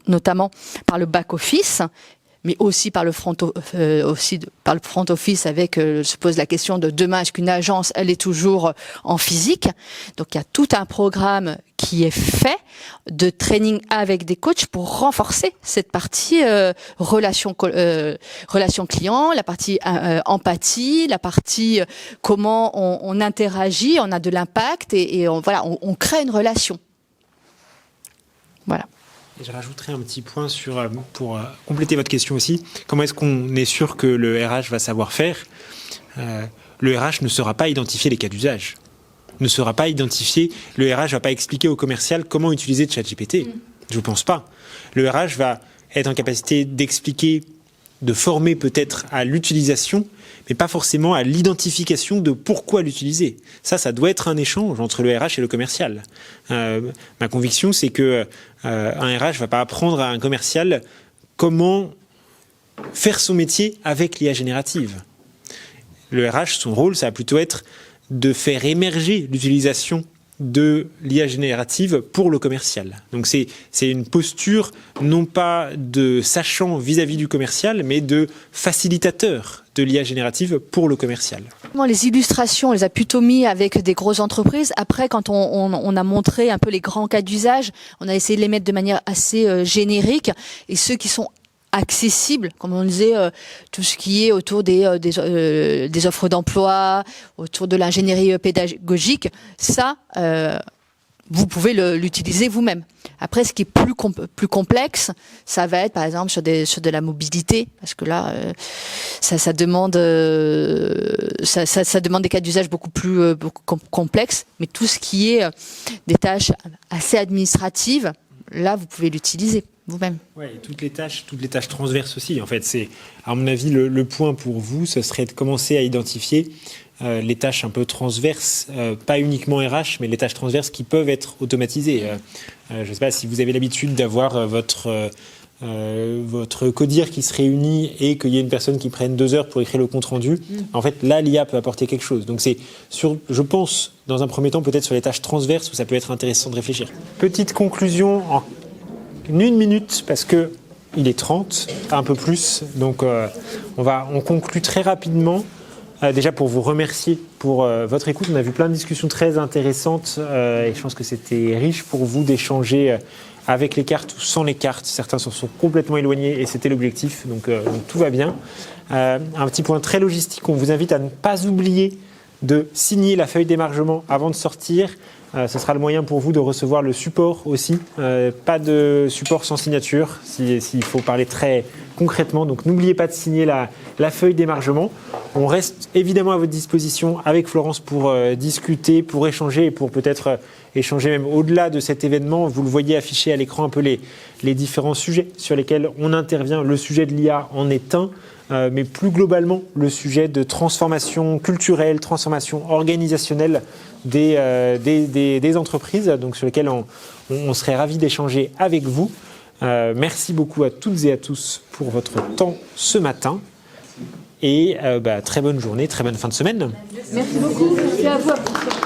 notamment par le back office, mais aussi par le front office avec se pose la question de demain, est-ce qu'une agence elle est toujours en physique? Donc il y a tout un programme qui est fait de training avec des coachs pour renforcer cette partie relation client, la partie empathie, la partie comment on interagit, on a de l'impact et on crée une relation. Voilà. Et je rajouterai un petit point pour compléter votre question aussi. Comment est-ce qu'on est sûr que le RH va savoir faire ? Le RH ne saura pas identifier les cas d'usage. Le RH ne va pas expliquer au commercial comment utiliser ChatGPT. Je ne pense pas. Le RH va être en capacité d'expliquer, de former peut-être à l'utilisation, mais pas forcément à l'identification de pourquoi l'utiliser. Ça doit être un échange entre le RH et le commercial. Ma conviction, c'est que un RH va pas apprendre à un commercial comment faire son métier avec l'IA générative. Le RH, son rôle, ça va plutôt être de faire émerger l'utilisation de l'IA générative pour le commercial. Donc c'est une posture non pas de sachant vis-à-vis du commercial, mais de facilitateur de l'IA générative pour le commercial. Les illustrations, on les a plutôt mis avec des grosses entreprises. Après, quand on a montré un peu les grands cas d'usage, on a essayé de les mettre de manière assez générique. Et ceux qui sont accessibles, comme on disait, tout ce qui est autour des offres d'emploi, autour de l'ingénierie pédagogique, ça, vous pouvez l'utiliser vous-même. Après, ce qui est plus complexe, ça va être par exemple sur de la mobilité, parce que là, ça demande des cas d'usage beaucoup complexes. Mais tout ce qui est des tâches assez administratives, là, vous pouvez l'utiliser vous-même. Oui, toutes les tâches transverses aussi. En fait, c'est, à mon avis, le point pour vous, ce serait de commencer à identifier les tâches un peu transverses, pas uniquement RH, mais les tâches transverses qui peuvent être automatisées. Je ne sais pas si vous avez l'habitude d'avoir votre codir qui se réunit et qu'il y ait une personne qui prenne 2 heures pour écrire le compte-rendu. En fait, là, l'IA peut apporter quelque chose. Donc c'est je pense, dans un premier temps, peut-être sur les tâches transverses où ça peut être intéressant de réfléchir. Petite conclusion en 1 minute, parce que il est 30, un peu plus. Donc on conclut très rapidement. Déjà pour vous remercier pour votre écoute. On a vu plein de discussions très intéressantes et je pense que c'était riche pour vous d'échanger avec les cartes ou sans les cartes. Certains s'en sont complètement éloignés et c'était l'objectif, donc tout va bien. Un petit point très logistique, on vous invite à ne pas oublier de signer la feuille d'émargement avant de sortir. Ce sera le moyen pour vous de recevoir le support aussi. Pas de support sans signature, s'il faut parler très concrètement. Donc n'oubliez pas de signer la feuille d'émargement. On reste évidemment à votre disposition avec Florence pour discuter, pour échanger et pour peut-être échanger même au-delà de cet événement. Vous le voyez affiché à l'écran un peu les différents sujets sur lesquels on intervient. Le sujet de l'IA en est un. Mais plus globalement, le sujet de transformation culturelle, transformation organisationnelle des entreprises, donc sur lesquelles on serait ravis d'échanger avec vous. Merci beaucoup à toutes et à tous pour votre temps ce matin. Et très bonne journée, très bonne fin de semaine. Merci beaucoup. Merci à vous.